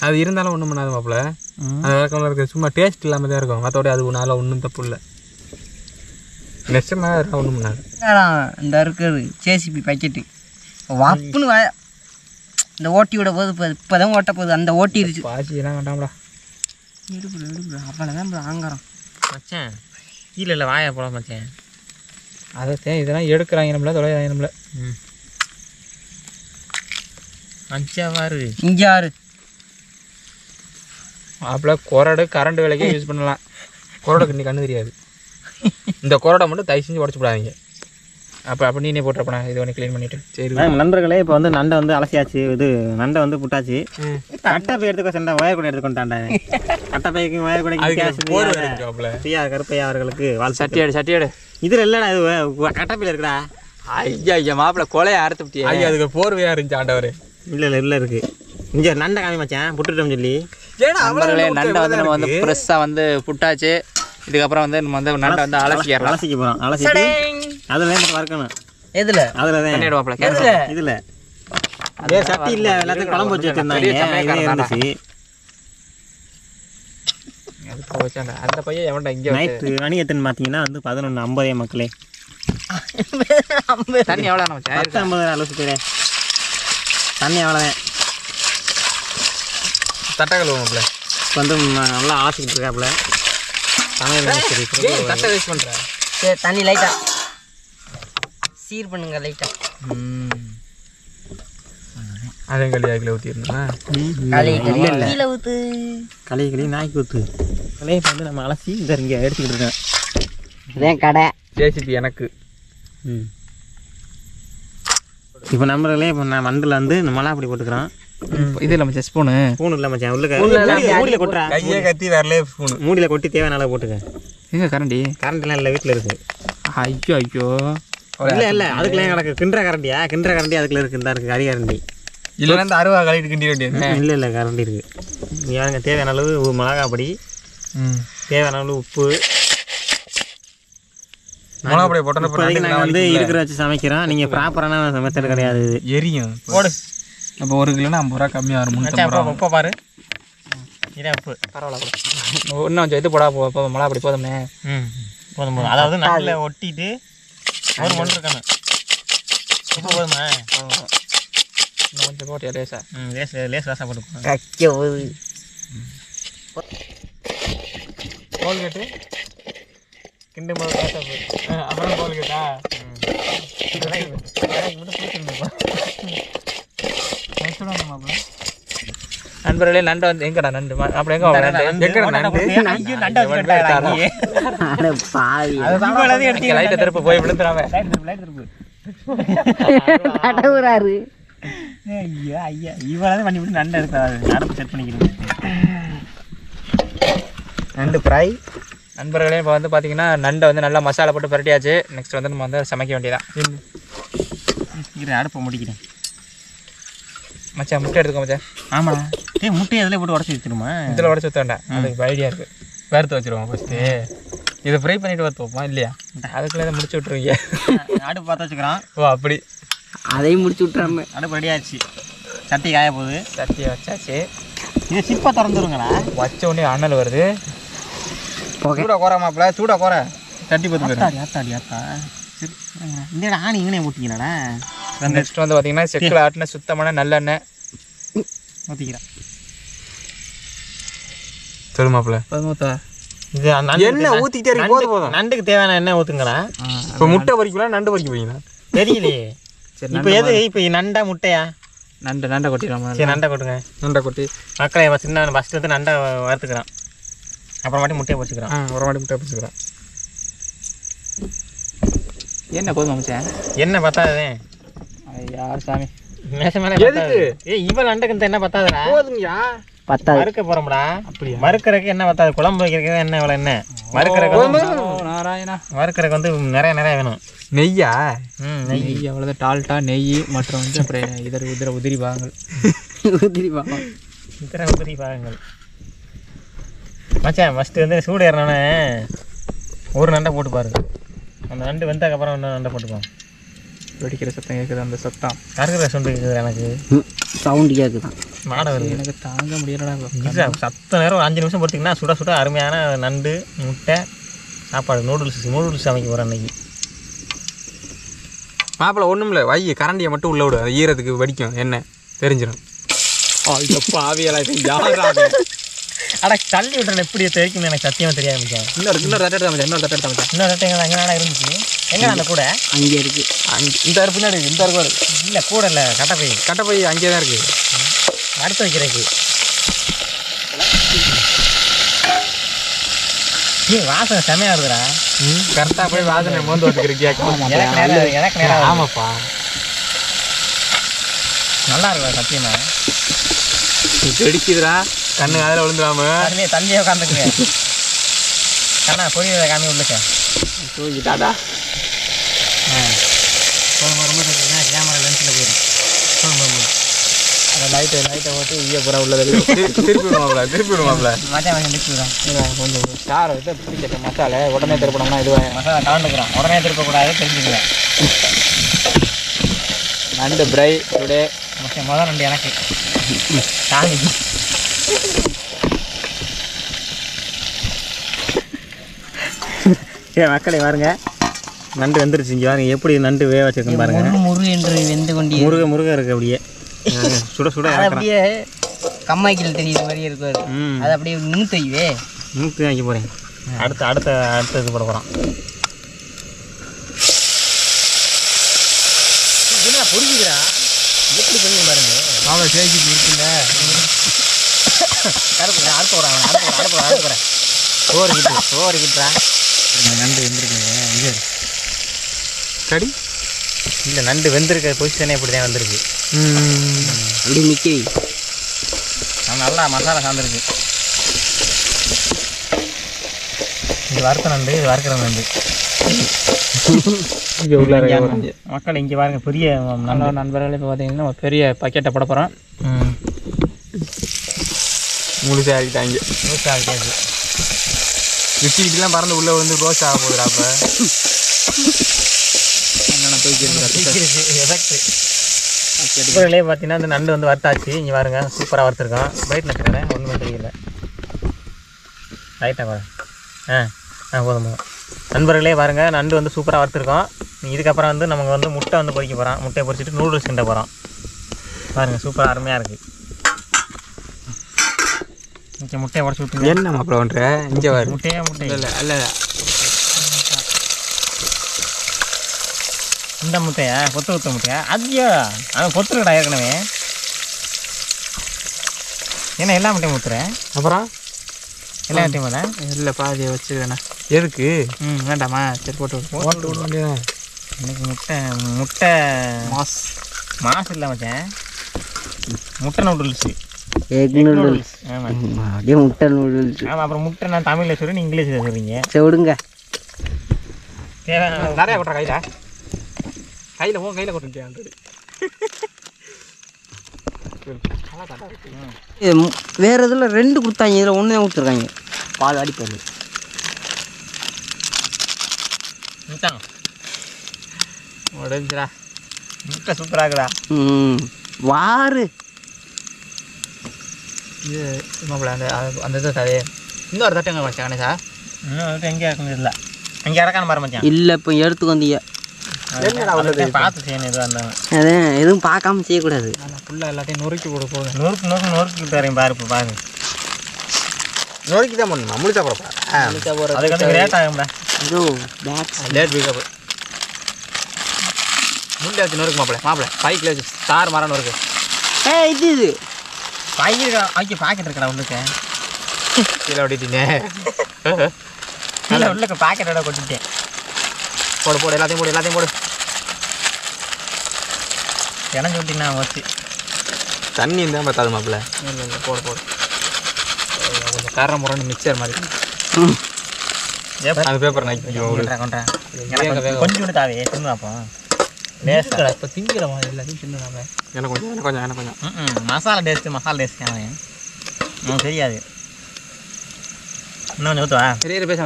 அது இருந்தாலும் ஒன்றும் பண்ணாது மாப்பிள்ள. அது வழக்கம்லாம் இருக்குது. சும்மா டேஸ்ட் இல்லாமல் தான் இருக்கும். மற்றபடி அது ஒன்றால் ஒன்றும் தப்பு இல்லை. நெச்சமாக ஒன்றும் பண்ணாது. இந்த இருக்குது ஜேசிபி பக்கெட்டு வப்புன்னு இந்த ஓட்டி விட போது இப்போ தான் ஓட்ட போகுது. அந்த ஓட்டிருச்சு. பாசியெல்லாம் வேண்டாம்டா. எடுப்பு அவ்வளோதான் ஆங்காரம். மச்சான் கீழே இல்லை வாயை போட மச்சான். அதை இதெல்லாம் எடுக்கிறாங்க நம்மள தொலைகிறாங்க நம்மள. மச்சாவாரு இங்கே யாரு மாப்பிள்ள கொரடு கரண்ட் வேலைக்கே யூஸ் பண்ணலாம். கொரோடாக்கு இன்னைக்கு கண்ணு தெரியாது. இந்த கொரோடா மட்டும் தயவு செஞ்சு உடச்சு விடாதீங்க. அப்போ நீனே போட்டுறப்பண்ணா இது ஒன்று க்ளீன் பண்ணிவிட்டு. சரி நண்பர்களே, இப்போ வந்து நண்டை வந்து அலசியாச்சு. இது நண்டை வந்து புட்டாச்சு. கட்டை போய் எடுத்துக்கோ, சண்டை ஒயர் கூட எடுத்துக்கொண்டாண்டா. கட்டை பைக்கு ஒயர் கூட பிரியா கருப்பையா அவர்களுக்கு வாழ். சட்டியாடு இதில் இல்லைடா, இது கட்டப்பையில் இருக்குடா. ஐயா மாப்பிள்ள கொலையை அறுத்து விட்டியா? ஐயா அதுக்கு போர்வையாக இருந்துச்சு ஆண்டவர். இல்லை இருக்கு. இங்கே நண்டை காமி மச்சான் புட்டுட்டோம்னு சொல்லி. நண்பர்களே, நண்டை வந்து நம்ம வந்து ஃப்ரெஷ்ஷாக வந்து புட்டாச்சு. இதுக்கப்புறம் வந்து நம்ம வந்து நண்டை வந்து அலசிக்க போகிறோம். அலசிட்டு அதில் தான் வறுக்கணும். எதில்? அதில் தான் இதில் சட்டி இல்லை, எல்லாத்தையும் குழம்பு வச்சு வச்சுருந்தாங்க. இருந்துச்சு அந்த பையன் எவன்டா இங்கே நைட்டு மணி எத்தனை பார்த்தீங்கன்னா வந்து 11:50 மக்களே. தண்ணி எவ்வளோ? 10:50 அளவு பேரே. தண்ணி எவ்வளோதான். தட்டை மாப்பிள்ள இப்போ வந்து நல்லா ஆசிக்கிட்டு இருக்காப்புல. தட்டை வேஸ்ட் பண்ணுறேன். சரி, தண்ணி லைட்டாக சீர் பண்ணுங்க லைட்டாக. அதே களியாக்கில் ஊற்றிருந்தேன். கீழே ஊற்று. களி நாய்க்கு ஊற்று. களியை இப்போ வந்து நம்ம அலசி இதை இங்கே எடுத்துக்கிட்டு இருக்கேன். இதான் கடை. ஜேசிபி எனக்கு. இப்போ நம்பர்களே, இப்போ நான் மண்டில் வந்து இந்த மிளகாப்பொடி போட்டுக்கிறோம். இது இல்லை மச்சான், ஸ்பூனு இல்லை மச்சான். மூடியில் கொட்டுறா. கையே கத்தி வரலே ஸ்பூனு. மூடியில் கொட்டி தேவையான அளவு போட்டுக்க. எங்க கரண்ட்லாம் இல்லை, வீட்டில் இருக்குது. ஐயோ இல்லை அதுக்குலாம் கிடக்கு. கிண்டுற கரண்டி அதுக்குள்ள இருக்குது. இந்த இருக்குது அரிகரண்டி. இல்லைன்னா இந்த அருவா கழிட்டு கிண்டி வேண்டியது. இல்லை கரண்டி இருக்குது. யாருங்க தேவையான அளவு மிளகாப்பொடி, தேவையான அளவு உப்பு. மிளகாப்பொடி போட்டோன்னா நாங்கள் வந்து இருக்கிற வச்சு சமைக்கிறோம். நீங்கள் ப்ராப்பரான மெத்தட் கிடையாது. எரியும் போடு. அப்போ 1 கிலோனா 50 ரூபா கம்மியாக வரும். உப்பை பாரு. இதே உப்பு பரவாயில்ல. இன்னும் கொஞ்சம் இது போடா மிளகாப்பொடி போதுமே. போதும். அதாவது நல்ல ஒட்டிட்டு ஒரு மண் இருக்கணும். உப்பு போதுமா? இன்னும் கொஞ்சம் போட்டியா லேசா? லேசாக போட்டுக்கணும். கக்க போகுது. கோல்கேட்டு கிண்டு போது லேசாக போகுது. அப்புறம் கோல்கேட்டா நண்பர்களே, நண்டை வந்து எங்கடா நண்டு அப்படி லைட்டை திருப்ப போய் விழுந்துடாம. இவ்வளவு பண்ணி விட்டு நண்டை எடுக்க அடுப்பு செட் பண்ணிக்கிறேன். நண்டு ஃப்ரை. நண்பர்களே, இப்போ வந்து பார்த்தீங்கன்னா நண்டை வந்து நல்லா மசாலா போட்டு பரட்டியாச்சு. நெக்ஸ்ட் வந்து நம்ம வந்து சமைக்க வேண்டியதான். அடுப்பை முடிக்கிறேன் மச்சான். முட்டை எடுத்துக்கோ மச்சான். ஆமாடா. முட்டையை அதில் போட்டு உடச்சி வச்சுருமா? இதில் உடச்சி ஊற்ற வேண்டாம். அதுக்கு ஐடியா இருக்குது. வறுத்து வச்சுருவோம் ஃபஸ்ட்டு. இதை ஃப்ரை பண்ணிவிட்டு வறுத்து வைப்போம் இல்லையா? அதுக்குள்ளே இதை முடிச்சு விட்ருவீங்க. அடுப்பு பார்த்து வச்சுக்கிறோம். ஓ அப்படி. அதையும் முடிச்சு விட்றாம அடுப்பு ரெடி ஆச்சு. சட்டி காய போகுது. சட்டியை வச்சாச்சு. இது சிப்பை திறந்துருங்களா? வச்ச உடனே அண்ணல் வருது. சூடாக கோர மாப்பிள்ள, சூடாக கோர. சட்டி பத்து ஆத்தா சரி. இந்த ஆணி இங்கனே ஊற்றிக்கலாடா. நெக்ஸ்ட் வந்து பார்த்தீங்கன்னா செக்கில் ஆட்டின சுத்தமான நல்லெண்ணெய் ஊற்றிக்கிறேன். சொல்லு மாப்பிள்ள. இது எண்ணெய் ஊற்றிக்கிட்டே இருக்கு. போதும் போதும். நண்டுக்கு தேவையான எண்ணெய் ஊற்றுங்களா? இப்போ முட்டை பறிக்கலாம், நண்டு பறிக்க போய்ங்களா? தெரியலையே. இப்போ எது? இப்போ நண்டா முட்டையா? நண்டை கொட்டிடலாமா? சரி, நண்டை கொட்டுங்க. நண்டை கொட்டி மக்களை சின்ன ஃபஸ்ட்டு வந்து நண்டை வறுத்துக்கிறோம். அப்புறமாட்டி முட்டையை பிடிச்சிக்கிறோம். அப்புறமாட்டி முட்டையை பிடிச்சிக்கிறோம். என்ன போதும் அமைச்சேன்? என்ன பத்தாது? யார் சாமி மேச மேலே இவள் நண்டுக்கு என்ன பத்தாதுடா? போதுங்கயா. பத்தாது. வறுக்க போகிறோம்டா. அப்படியா? வறுக்கிறதுக்கு என்ன பத்தாது? குழம்பு வைக்கிறதுக்கு என்ன இவ்வளோ என்ன? வறுக்கிறதுக்கு நாராயணா. வறுக்கிறதுக்கு வந்து நிறைய வேணும். நெய்யா? நெய் அவ்வளோதான். டால்டா, நெய் மற்றும் வந்து அப்புறம் இதர உதிரி பாகங்கள். உதிரி பாகங்கள் மச்சான். ஃபஸ்ட்டு வந்து சூடு ஏறினோன்னே ஒரு நண்டை போட்டு பாரு. அந்த நண்டு வெந்ததுக்கப்புறம் இன்னும் நண்டை போட்டுக்குவோம். வெடிக்கிற சத்தம் கேட்குது. அந்த சத்தம் கருகிற சவுண்டு கேட்குது எனக்கு. சவுண்டு கேட்குதான். மாடை வருது. எனக்கு தாங்க முடியலடா. சத்த நேரம் 5 நிமிஷம் போட்டிங்கன்னா சுட அருமையான நண்டு முட்டை சாப்பாடு. நூடுல்ஸ் சமைக்க போகிறேன் அன்னைக்கு. மாப்பிள்ள ஒன்றும் இல்லை, வை கரண்டியை மட்டும் உள்ள விடு. அது ஈரத்துக்கு வடிக்கும் எண்ணெய் தெரிஞ்சிடும். அட தள்ளி விட்டுறேன். எப்படி தெரிக்கும் எனக்கு சத்தியமாக தெரியாது. இன்னொரு தட்டை எடுத்து இன்னொரு தட்டை எடுத்து இன்னொரு தட்டை எங்கே இருந்துச்சு? எங்கே அந்த கூட? அங்கே இருக்குது. இந்த பின்னாடி இருக்குது. இந்த இருக்காரு. இல்லை கூட இல்லை, கட்டை போய் அங்கேயே தான் இருக்குது. அடுத்து வைக்கிறதுக்கு வாசனை செமையாக இருக்குதுடா. கரெக்டாக போய் வாசனை மோந்து ஓட்டுக்கிறீங்க. எனக்கு நேரம் ஆமாப்பா, நல்லா இருக்குடா சத்தியமா. வெடிக்குதுடா, கண்ணு அதில் விழுந்துடாம. தள்ளியே உட்காந்துக்குங்க. கண்ணா பொரியல காமி உள்ளுக்க தூங்கிட்டாடா. ரொம்ப கேமரா லென்ஸில் போயிடும். அந்த லைட்டை ஓட்டி ஈய பூரா உள்ளது திருப்பி விடுவாப்ல. மச்சான் கொஞ்சம் மிக்ஸ் கொஞ்சம் ஸ்டார் வந்து பிடிச்ச மசாலா உடனே திருப்பணும்னா இதுவாக மசாலா கலந்துக்கிறோம். உடனே திருப்பக்கூடாது, தெரிஞ்சுக்குவேன். நண்டு ஃப்ரை டுடே. முதல் நண்டு எனக்கு சாமிக்கு. மக்களே பாருங்க, நண்டு வெந்துருச்சு. இங்கே பாருங்க எப்படி நண்டு வேக வச்சிருக்கேன் பாருங்க. முருகு என்று வெந்து கொண்டு முருக இருக்கு அப்படியே சுட சுட. அது அப்படியே கம்மாய்க்கில் தெரியுற மாதிரியே இருக்கும். அது அப்படியே நிமித்து வைவே நிமித்து வைக்க போகிறேன். அடுத்த இது போட போகிறோம். என்ன புரிஞ்சுக்கிறா எப்படி புரிஞ்சு பாருங்க. அவன் சேர்த்து இருக்குல்ல அடுத்து போகிறேன். சோறு கிட்டா நண்டு வெந்திருக்குங்க. இது கடி இல்லை, நண்டு வெந்திருக்க பொசிஷனே இப்படி தான் வந்திருக்கு. அப்படி நிற்கி நல்லா மசாலா சார்ந்துருக்கு. இது வறுத்த நண்டு, இது வறுக்கிற நண்டு. மக்கள் இங்கே பாருங்க, பெரிய நண்பர்கள் இப்போ பார்த்தீங்கன்னா ஒரு பெரிய பக்கெட்டை போட போகிறோம். முழுசாக ஆகிட்டாங்க. விட்டிக்கிட்டுலாம் பறந்து உள்ளே வந்து ரோஸ் ஆக போகுதுடா. அப்போ என்னென்ன இப்போலே பார்த்தீங்கன்னா இந்த நண்டு வந்து வறுத்தாச்சு. இங்கே பாருங்க, சூப்பராக வறுத்துருக்கோம். பைட்டில் இருக்கிறேன், ஒன்றுமே தெரியல. ரைட்டாக பாருங்க. போதும். நண்பர்களே பாருங்க, நண்டு வந்து சூப்பராக வறுத்துருக்கோம். இதுக்கப்புறம் வந்து நமக்கு வந்து முட்டை வந்து பொரிக்க போகிறோம். முட்டையை பொரிச்சிட்டு நூடுல்ஸ் கிண்ட போகிறோம். பாருங்கள், சூப்பராக அருமையாக இருக்குது. இங்கே முட்டையை உடச்சி விட்டுங்க. என்ன மாப்பிள்ள பண்ணுற? இங்கே வர முட்டை இல்லை இந்த முட்டையா? கொத்து ஊற்ற முட்டையா? ஐயோ, அவன் கொத்துருக்கடா ஏற்கனவே. ஏன்னா எல்லா முட்டையும் ஊற்றுறேன். அப்புறம் எல்லா முட்டையும் போல இல்லை பாதியை வச்சுக்கிறேண்ணா. எதுக்கு? வேண்டாமா? சரி போட்டு விட வேண்டியதான். இன்னைக்கு முட்டை மாசு இல்லை மச்சான். முட்டை நூடுல்ஸு, எக் நூடுல்ஸ். ஆமாம், அப்படியே முட்டை நூடுல்ஸ். ஆமாம். அப்புறம் முட்டை நான் தமிழில் சொல்கிறேன், நீ இங்கிலீஷில் சொல்கிறீங்க. சரி விடுங்க. தேவையான நிறையா கொட்டுற கையில் கொட்டுட்டு வேற இதில் 2 கொடுத்தாங்க, இதில் 1 தான் கொடுத்துருக்காங்க. பால் அடிப்பது உடஞ்சிடா. முட்டை சூப்பராக இருக்குடா. வாரு இது மாப்பிள்ள அந்த இது தடை இன்னொரு தட்டுங்க வச்சா கணேசா. எங்கே இறக்கணும்? இல்லை, அங்கே இறக்கான பாரு மச்சான். இல்லை, இப்போ எடுத்துக்கு வந்தீங்க. பார்த்து செய்யணும். எதுவாக இருந்தாலும் அதான் எதுவும் பார்க்காம செய்யக்கூடாது. நான் ஃபுல்லாக எல்லாத்தையும் நொறுக்கி போட போகுது. நொறுக்கு தரேன் பாரு. இப்போ பாரு, நோய்க்கு தான் பண்ணணும். முழுச்சா போகிறப்ப அதுக்கு வந்து லேட் ஆகும்டா. இதோ பேக்ஸ் லேட் பிக்கப் முள்ளை வச்சு நொறுக்கு மாப்பிள்ள பைக்கில் வச்சு ஸ்டார் மரம் நொறுக்கு. இது பாக்கெட் இருக்கடா உள்ளுக்க. கீழே ஓட்டிட்டீங்க. இல்லை, உள்ளுக்க பாக்கெட்டோட கொட்டிட்டேன். போடு எல்லாத்தையும் போடு. இணைஞ்சு விட்டிங்கன்னா வச்சு தண்ணி இருந்தால் பத்தாது மாப்பிள்ள. இல்லை போடு கொஞ்சம் காரம் முறைன்னு மிக்சர் மாதிரி. அந்த பேப்பர் நாக்கி கொஞ்சம் விட்டு தாவே தின்னு பார்ப்போம். லேஸ்டா இப்போ திங்கிற மாதிரி எல்லாத்தையும் தின்னு. எனக்கு கொஞ்சம் மசாலா டேஸ்ட் எனக்கு தெரியாது. இன்னும் கொஞ்சம் ஊற்றுவா. பெரிய பேச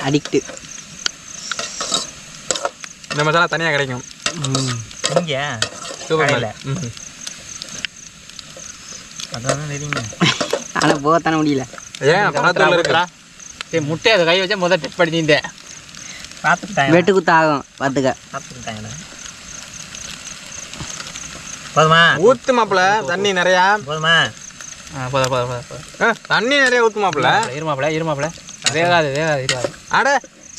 அடிக்ட்டு. இந்த மசாலா தனியாக கிடைக்கும் இங்கே சூப்பர். அதான் தெரியுங்க. ஆனால் போகத்தானே முடியல. ஏன் பணத்தில் இருக்கிறா? சரி முட்டை அதை கை வச்சா முதல் டெஸ்ட் பண்ணிட்டேன். பார்த்துக்கிட்டாங்க, வெட்டு குத்து ஆகும். பார்த்துக்கிட்டாங்கண்ணா. போதுமா? ஊற்று மாப்பிள்ள தண்ணி நிறையா. போதுமா? போதும். தண்ணி நிறைய ஊற்று மாப்பிள்ள. இருமாப்பிள்ள வேகாது. அட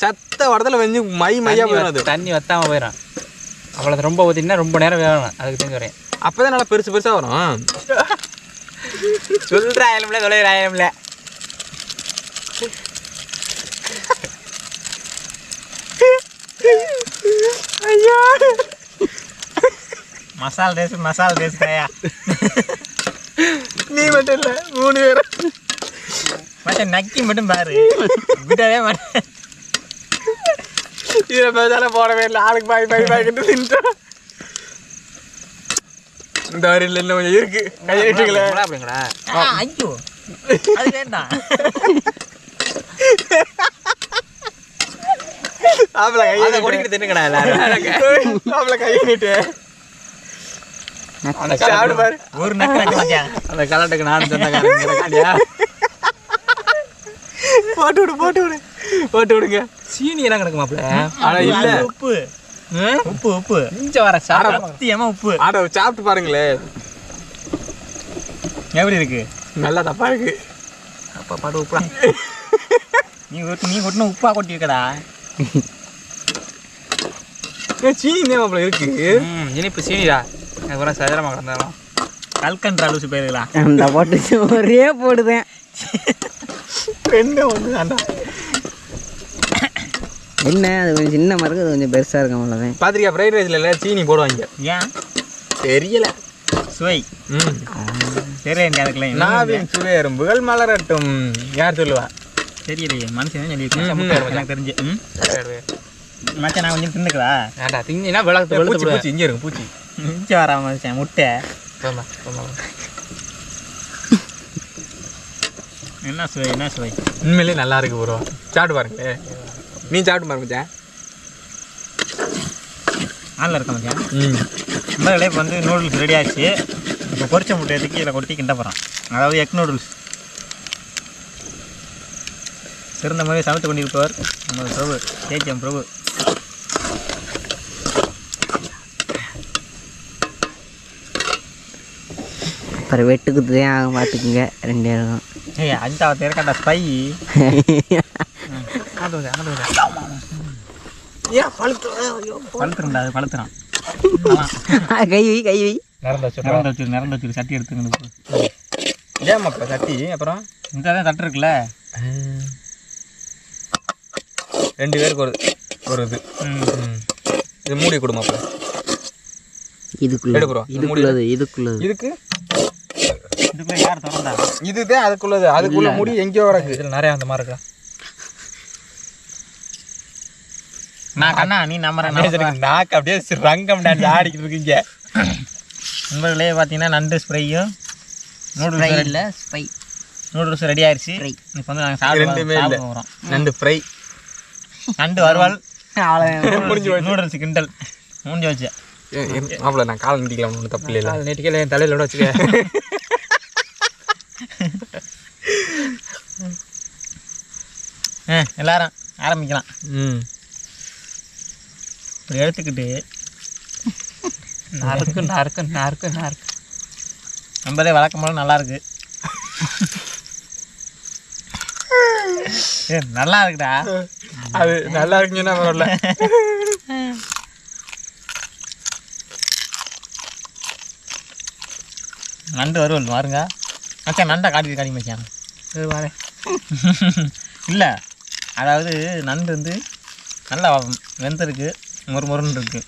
சத்த வடத்தில் வெஞ்சு மையாக போயிடும். அது தண்ணி வத்தாமல் போயிடும். அவ்வளோ ரொம்ப ஊற்றினா ரொம்ப நேரம் வேகணும். அதுக்கு தெரிஞ்சு வரேன். அப்போ தான் நல்லா பெருசாக வரும். சொல்றாயிரம்ல தொலைறாயிரம்ல ஐயோ மசால் ரேஸ் கையா நீ மட்டும் இல்லை 3 பேரும் மச்சான் நக்கி மட்டும் பாரு விடவே மாட்டேன் இதில் பேசால போடவே இல்லை ஆளுக்கு பாய்க்கிட்டு தின்ட்டோம் இந்த வரையில் இன்னும் கொஞ்சம் இருக்கு கையிட்டுங்களே அப்படிங்களா ஐயோ அது வேண்டாம் ஆப்பிள கையை குடிக்கிட்டு தின்னுக்கடா எல்லாரும் ஆப்பிள கையை நீட்டு சாப்பிடு பாரு ஒரு நக்கு மச்சான் அந்த கலட்டுக்கு நானும் சொந்தக்காரங்க போட்டு விடுங்க சீனி என்ன கிடக்கு மாப்பிள்ள ஆனா இல்ல உப்பு இங்க வர சத்தியமா உப்பு ஆட சாப்பிட்டு பாருங்களே எப்படி இருக்கு நல்லா தப்பா இருக்கு அப்பா பாடு உப்பா நீ கொட்டின உப்பா கொட்டிருக்கடா சீனி மாப்பிள்ள இருக்கு இனிப்பு சீனிடா அப்புறம் சதுரமா கிடந்தாலும் கல்கன்றா லூசு போயிருக்கலாம் அந்த போட்டு ஒரே போடுதேன் என்ன ஒன்று வேண்டாம் என்ன அது கொஞ்சம் சின்ன மாதிரி அது கொஞ்சம் பெருசாக இருக்கும் அவ்வளோதான் பாத்திரிக்கா ஃப்ரைட் ரைஸில் எல்லாம் சீனி போடுவாங்க ஏன் தெரியல சுவை சரி அதுக்குலாம் நாவின் சுவை எறும்புகள் மலரட்டும் யார் சொல்லுவா தெரியலையே மனுஷன் எனக்கு தெரிஞ்சு மச்சான் நான் கொஞ்சம் தின்னுக்கலா ஏன்டா திங்கன்னா விளக்கு பூச்சி இங்கே இருக்கும் பூச்சி இஞ்சி வராம மனுஷன் முட்டை என்ன சுவை உண்மையிலே நல்லா இருக்கு ப்ரோ சாப்பிட்டு பாருங்களே நீ சாப்பிட்டு பாருங்க மச்சான் ஆனில் இருக்க மச்சான் முதல்ல இப்போ வந்து நூடுல்ஸ் ரெடி ஆச்சு இப்போ பொரிச்ச முட்டை எடுத்து கீழே கொட்டி கிண்ட போகிறான் அதாவது எக் நூடுல்ஸ் சிறந்த மாதிரி சமைத்து கொண்டிருப்பவர் நமது பிரபு கேஜிஎம் பிரபு அப்புறம் வெட்டுக்குது தான் பார்த்துக்குங்க 2 இருக்கும் ஏய் 5வது இருக்கட்டா ஸ்பை பழுத்துறா அது பழுத்துறான் கை வை நிறந்து வச்சு சட்டி எடுத்துக்கணும் ஏன் மக்கள் சட்டி அப்புறம் இந்த தான் தட்டு இருக்குல்ல 2 பேருக்கு ஒரு இது இது மூடி கொடுமாப்பா இதுக்கு யார் திறந்தா இதுதான் அதுக்குள்ள முடி எங்கேயோ வரக்கு இதில் நிறைய அந்த மாதிரி இருக்கா நான் கண்ணா நீ நம்புறேன் நாக்கு அப்படியே ரங்கம் டான்ஸ் ஆடிக்கிட்டு இருக்கீங்க நண்பர்களே பார்த்தீங்கன்னா நண்டு ஸ்ப்ரையும் நூடுல்ஸ் ரெடி ஆயிடுச்சு இப்போ வந்து நாங்கள் சாப்பிட போகிறோம் நண்டு ஃப்ரை நண்டு வறுவல் நூடுல்ஸ் கிண்டல் முடிஞ்சு வச்சு மாப்பிள்ள நான் காலை நீட்டிக்கலாம் ஒன்றும் தப்பு இல்லை நீட்டிக்கல என் தலையில் விட வச்சுக்க எல்லாரும் ஆரம்பிக்கலாம் இப்போ எடுத்துக்கிட்டு நாருக்கு நம்மதே வழக்கம் போல நல்லா இருக்கு நல்லா இருக்குடா அது நல்லா இருக்குன்னு பரவாயில்ல நண்டு வருவல் பாருங்க மச்சான் நண்டை காட்டி மச்சான் வரேன் இல்லை அதாவது நண்டு வந்து நல்லா வெந்திருக்கு முறுமுறுன்னு இருக்கு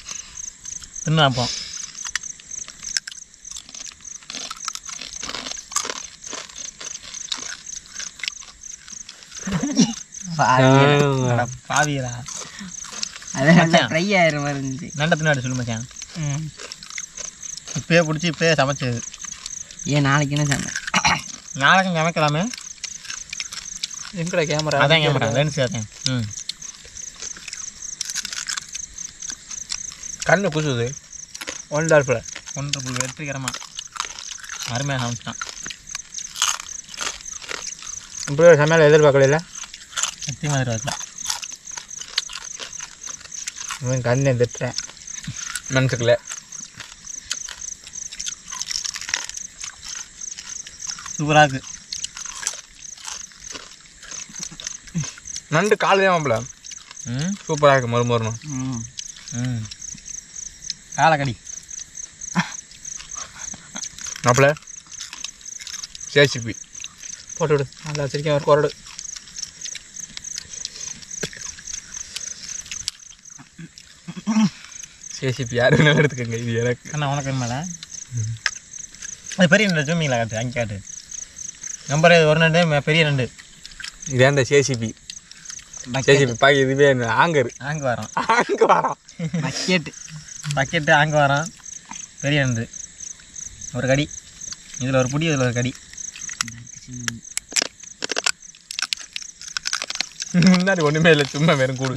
தின்னு பார்ப்போம் பாவியரா ஃப்ரை ஆயிரம் மாதிரி இருந்துச்சு நண்டை தின்னாடி சொல்லு மச்சான் இப்போயே பிடிச்சி இப்போயே சமைச்சது ஏன் நாளைக்கு என்ன சமை நாளைக்கும் சமைக்கலாமே எங்கடா கேமரா அதான் கேமரா லென்ஸ் அதான் கண்ணு குசுது ஒன்றரை வெற்றிகரமாக அருமையாக சமைச்சிட்டான் இப்படி ஒரு சமையல் எதிர்பார்க்கல வெற்றி மாதிரி இருக்கலாம் இவன் கண்ணு எதிர்த்தேன் மனசுக்குள்ள சூப்பராக இருக்கு நண்டு காலையே மாப்பிள்ள சூப்பராக இருக்கு மறுமறுணும் காலை கடி மாப்பிள்ள ஜேசிபி போட்டு விடு நல்லா வச்சிருக்கேன் ஒரு கொரடு ஜேசிபி யாரு நல்லா எடுத்துக்கங்க இது எனக்கு அண்ணா உனக்கு மேலே அது பெரிய நண்டு ஜூமிங்களா காட்டு அங்கே காட்டு நம்பர் ஒரு நண்டு பெரிய நண்டு இதே அந்த ஜேசிபி பாக்கி இதுவே ஆங்கர் அங்கே வரோம் பக்கெட்டு அங்கே வரோம் பெரிய நண்டு ஒரு கடி இதில் ஒரு புடி இதில் ஒரு கடி முன்னாடி ஒன்றுமே இல்லை சும்மா வெறும் கூடு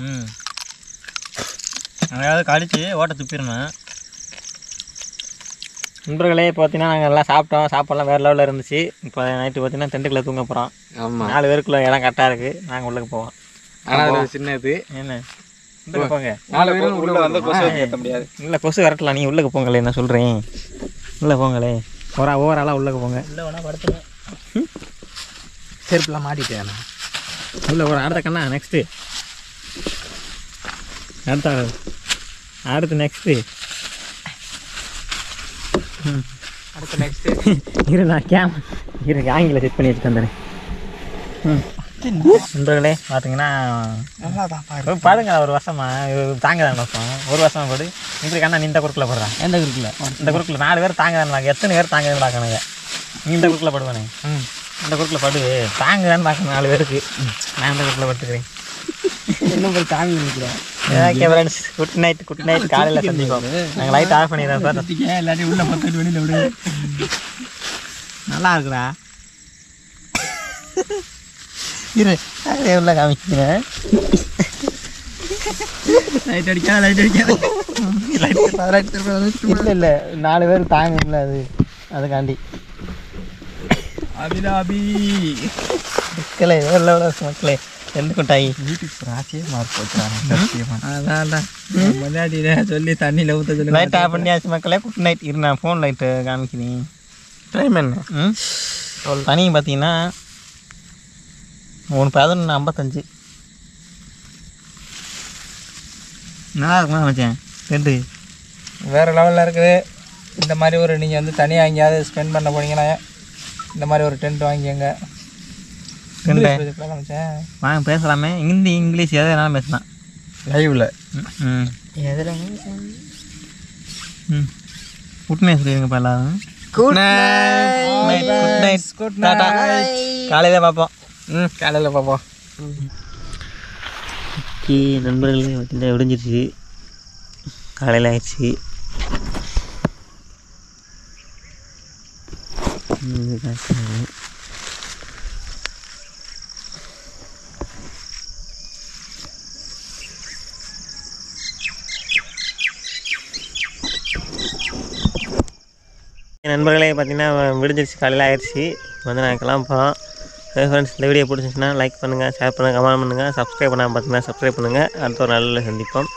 அதாவது கடிச்சு ஓட்ட துப்பிடணும். நண்பர்களே பார்த்தீங்கன்னா நாங்கள் எல்லாம் சாப்பாடுலாம் வேறு லெவலில் இருந்துச்சு. இப்போ நைட்டு பார்த்தீங்கன்னா டென்ட்டுக்குள்ளே தூங்க போகிறோம். ஆமாம் 4 பேருக்குள்ள இடம் கரெக்டாக இருக்குது. நாங்கள் உள்ளே போவோம். ஆனால் சின்னது என்ன போங்க 4 பேரும் உள்ளே வந்து கொசு ஏற்ற முடியாது. இல்லை கொசு விரட்டலாம். நீங்கள் உள்ளே போங்களே என்ன சொல்கிறேன். உள்ளே போங்களே ஓவராலாக உள்ளே போங்க. இல்லை வேணா படுத்துங்க. செருப்புலாம் மாட்டிட்டேன் உள்ளே போகிறோம். அடுத்த கண்ணா நெக்ஸ்ட்டு அடுத்து நெக்ஸ்ட்டு இரு நான் ஆங்கில செட் பண்ணி வச்சுட்டு வந்துடுறேன். நண்பர்களே பார்த்தீங்கன்னா பாருங்க ஒரு வருஷமா தாங்கதான் வருஷம் ஒரு வருஷமா போடு இப்படி கண்ணா நீ இந்த குறுக்கில் போடுறான். இந்த குறுக்கில் 4 பேர் தாங்கதான் எத்தனை பேர் தாங்கதான் பார்க்கணுங்க. நீ இந்த குறுக்கில் படுவானே இந்த குறுக்கில் படு தாங்கதான்னு பார்க்கணும் 4 பேருக்கு. நான் இந்த குறுக்கில் படுத்துக்கிறேன். இன்னும் போய் தாங்கி நிற்கிறேன். ஓகே ஃப்ரெண்ட்ஸ் குட் நைட் காலையில் சந்திப்போம். நாங்கள் லைட் ஆஃப் பண்ணிடுறோம் சார். எல்லாத்தையும் உள்ளே பார்த்துட்டு வெளியில் விடு. நல்லா இருக்குடா. இரு உள்ள காமிக்கிறேன். லைட் அடிக்காத இல்லை 4 பேர் தாங்க இல்லை அதுக்காண்டி அபிலாபி மக்களே எவ்வளோ மக்களே எந்த கொட்டாயி வீட்டுக்கு ராசியே மார்க் போச்சுறாங்க. அதான்டா முன்னாடி சொல்லி தண்ணியில் ஊற்ற சொல்லி லைட் ஆஃப் பண்ணியாச்சு மக்களே. Good night. இரு நான் ஃபோன் லைட்டு காமிக்கிறேன். டைம் என்ன தனியும் பார்த்தீங்கன்னா 11:55 நல்லா இருக்குமா வச்சேன். ரெண்டு வேறு லெவலில் இருக்குது. இந்த மாதிரி ஒரு நீங்கள் வந்து தனியாக எங்கேயாவது ஸ்பெண்ட் பண்ண போனீங்கன்னா இந்த மாதிரி ஒரு டென்ட் வாங்கிக்கோங்க. வாங்க பேசலாமே. ஹிந்தி இங்கிலீஷ் எது வேணாலும் பேசலாம் லைவில். எதில் குட் நைட் சொல்லிடுங்கப்பா எல்லாரும். குட் டாடா. காலையில் பார்ப்போம். காலையில் பார்ப்போம். நண்பர்களே பார்த்தீங்கன்னா விடிஞ்சிருச்சு. காலையில் ஆயிடுச்சு. நண்பர்களே பார்த்தீங்கன்னா விடிஞ்சிருச்சு காலையில் ஆயிடுச்சு. வந்து நாங்கள் கிளம்புறோம். ஃப்ரெண்ட்ஸ் இந்த வீடியோ பிடிச்சிருந்துச்சுன்னா லைக் பண்ணுங்கள், ஷேர் பண்ணுங்கள், கமெண்ட் பண்ணுங்கள். சப்ஸ்கிரைப் பண்ணாமல் பார்த்தீங்கன்னா சப்ஸ்கிரைப் பண்ணுங்கள். அடுத்த ஒரு நல்ல சந்திப்போம்.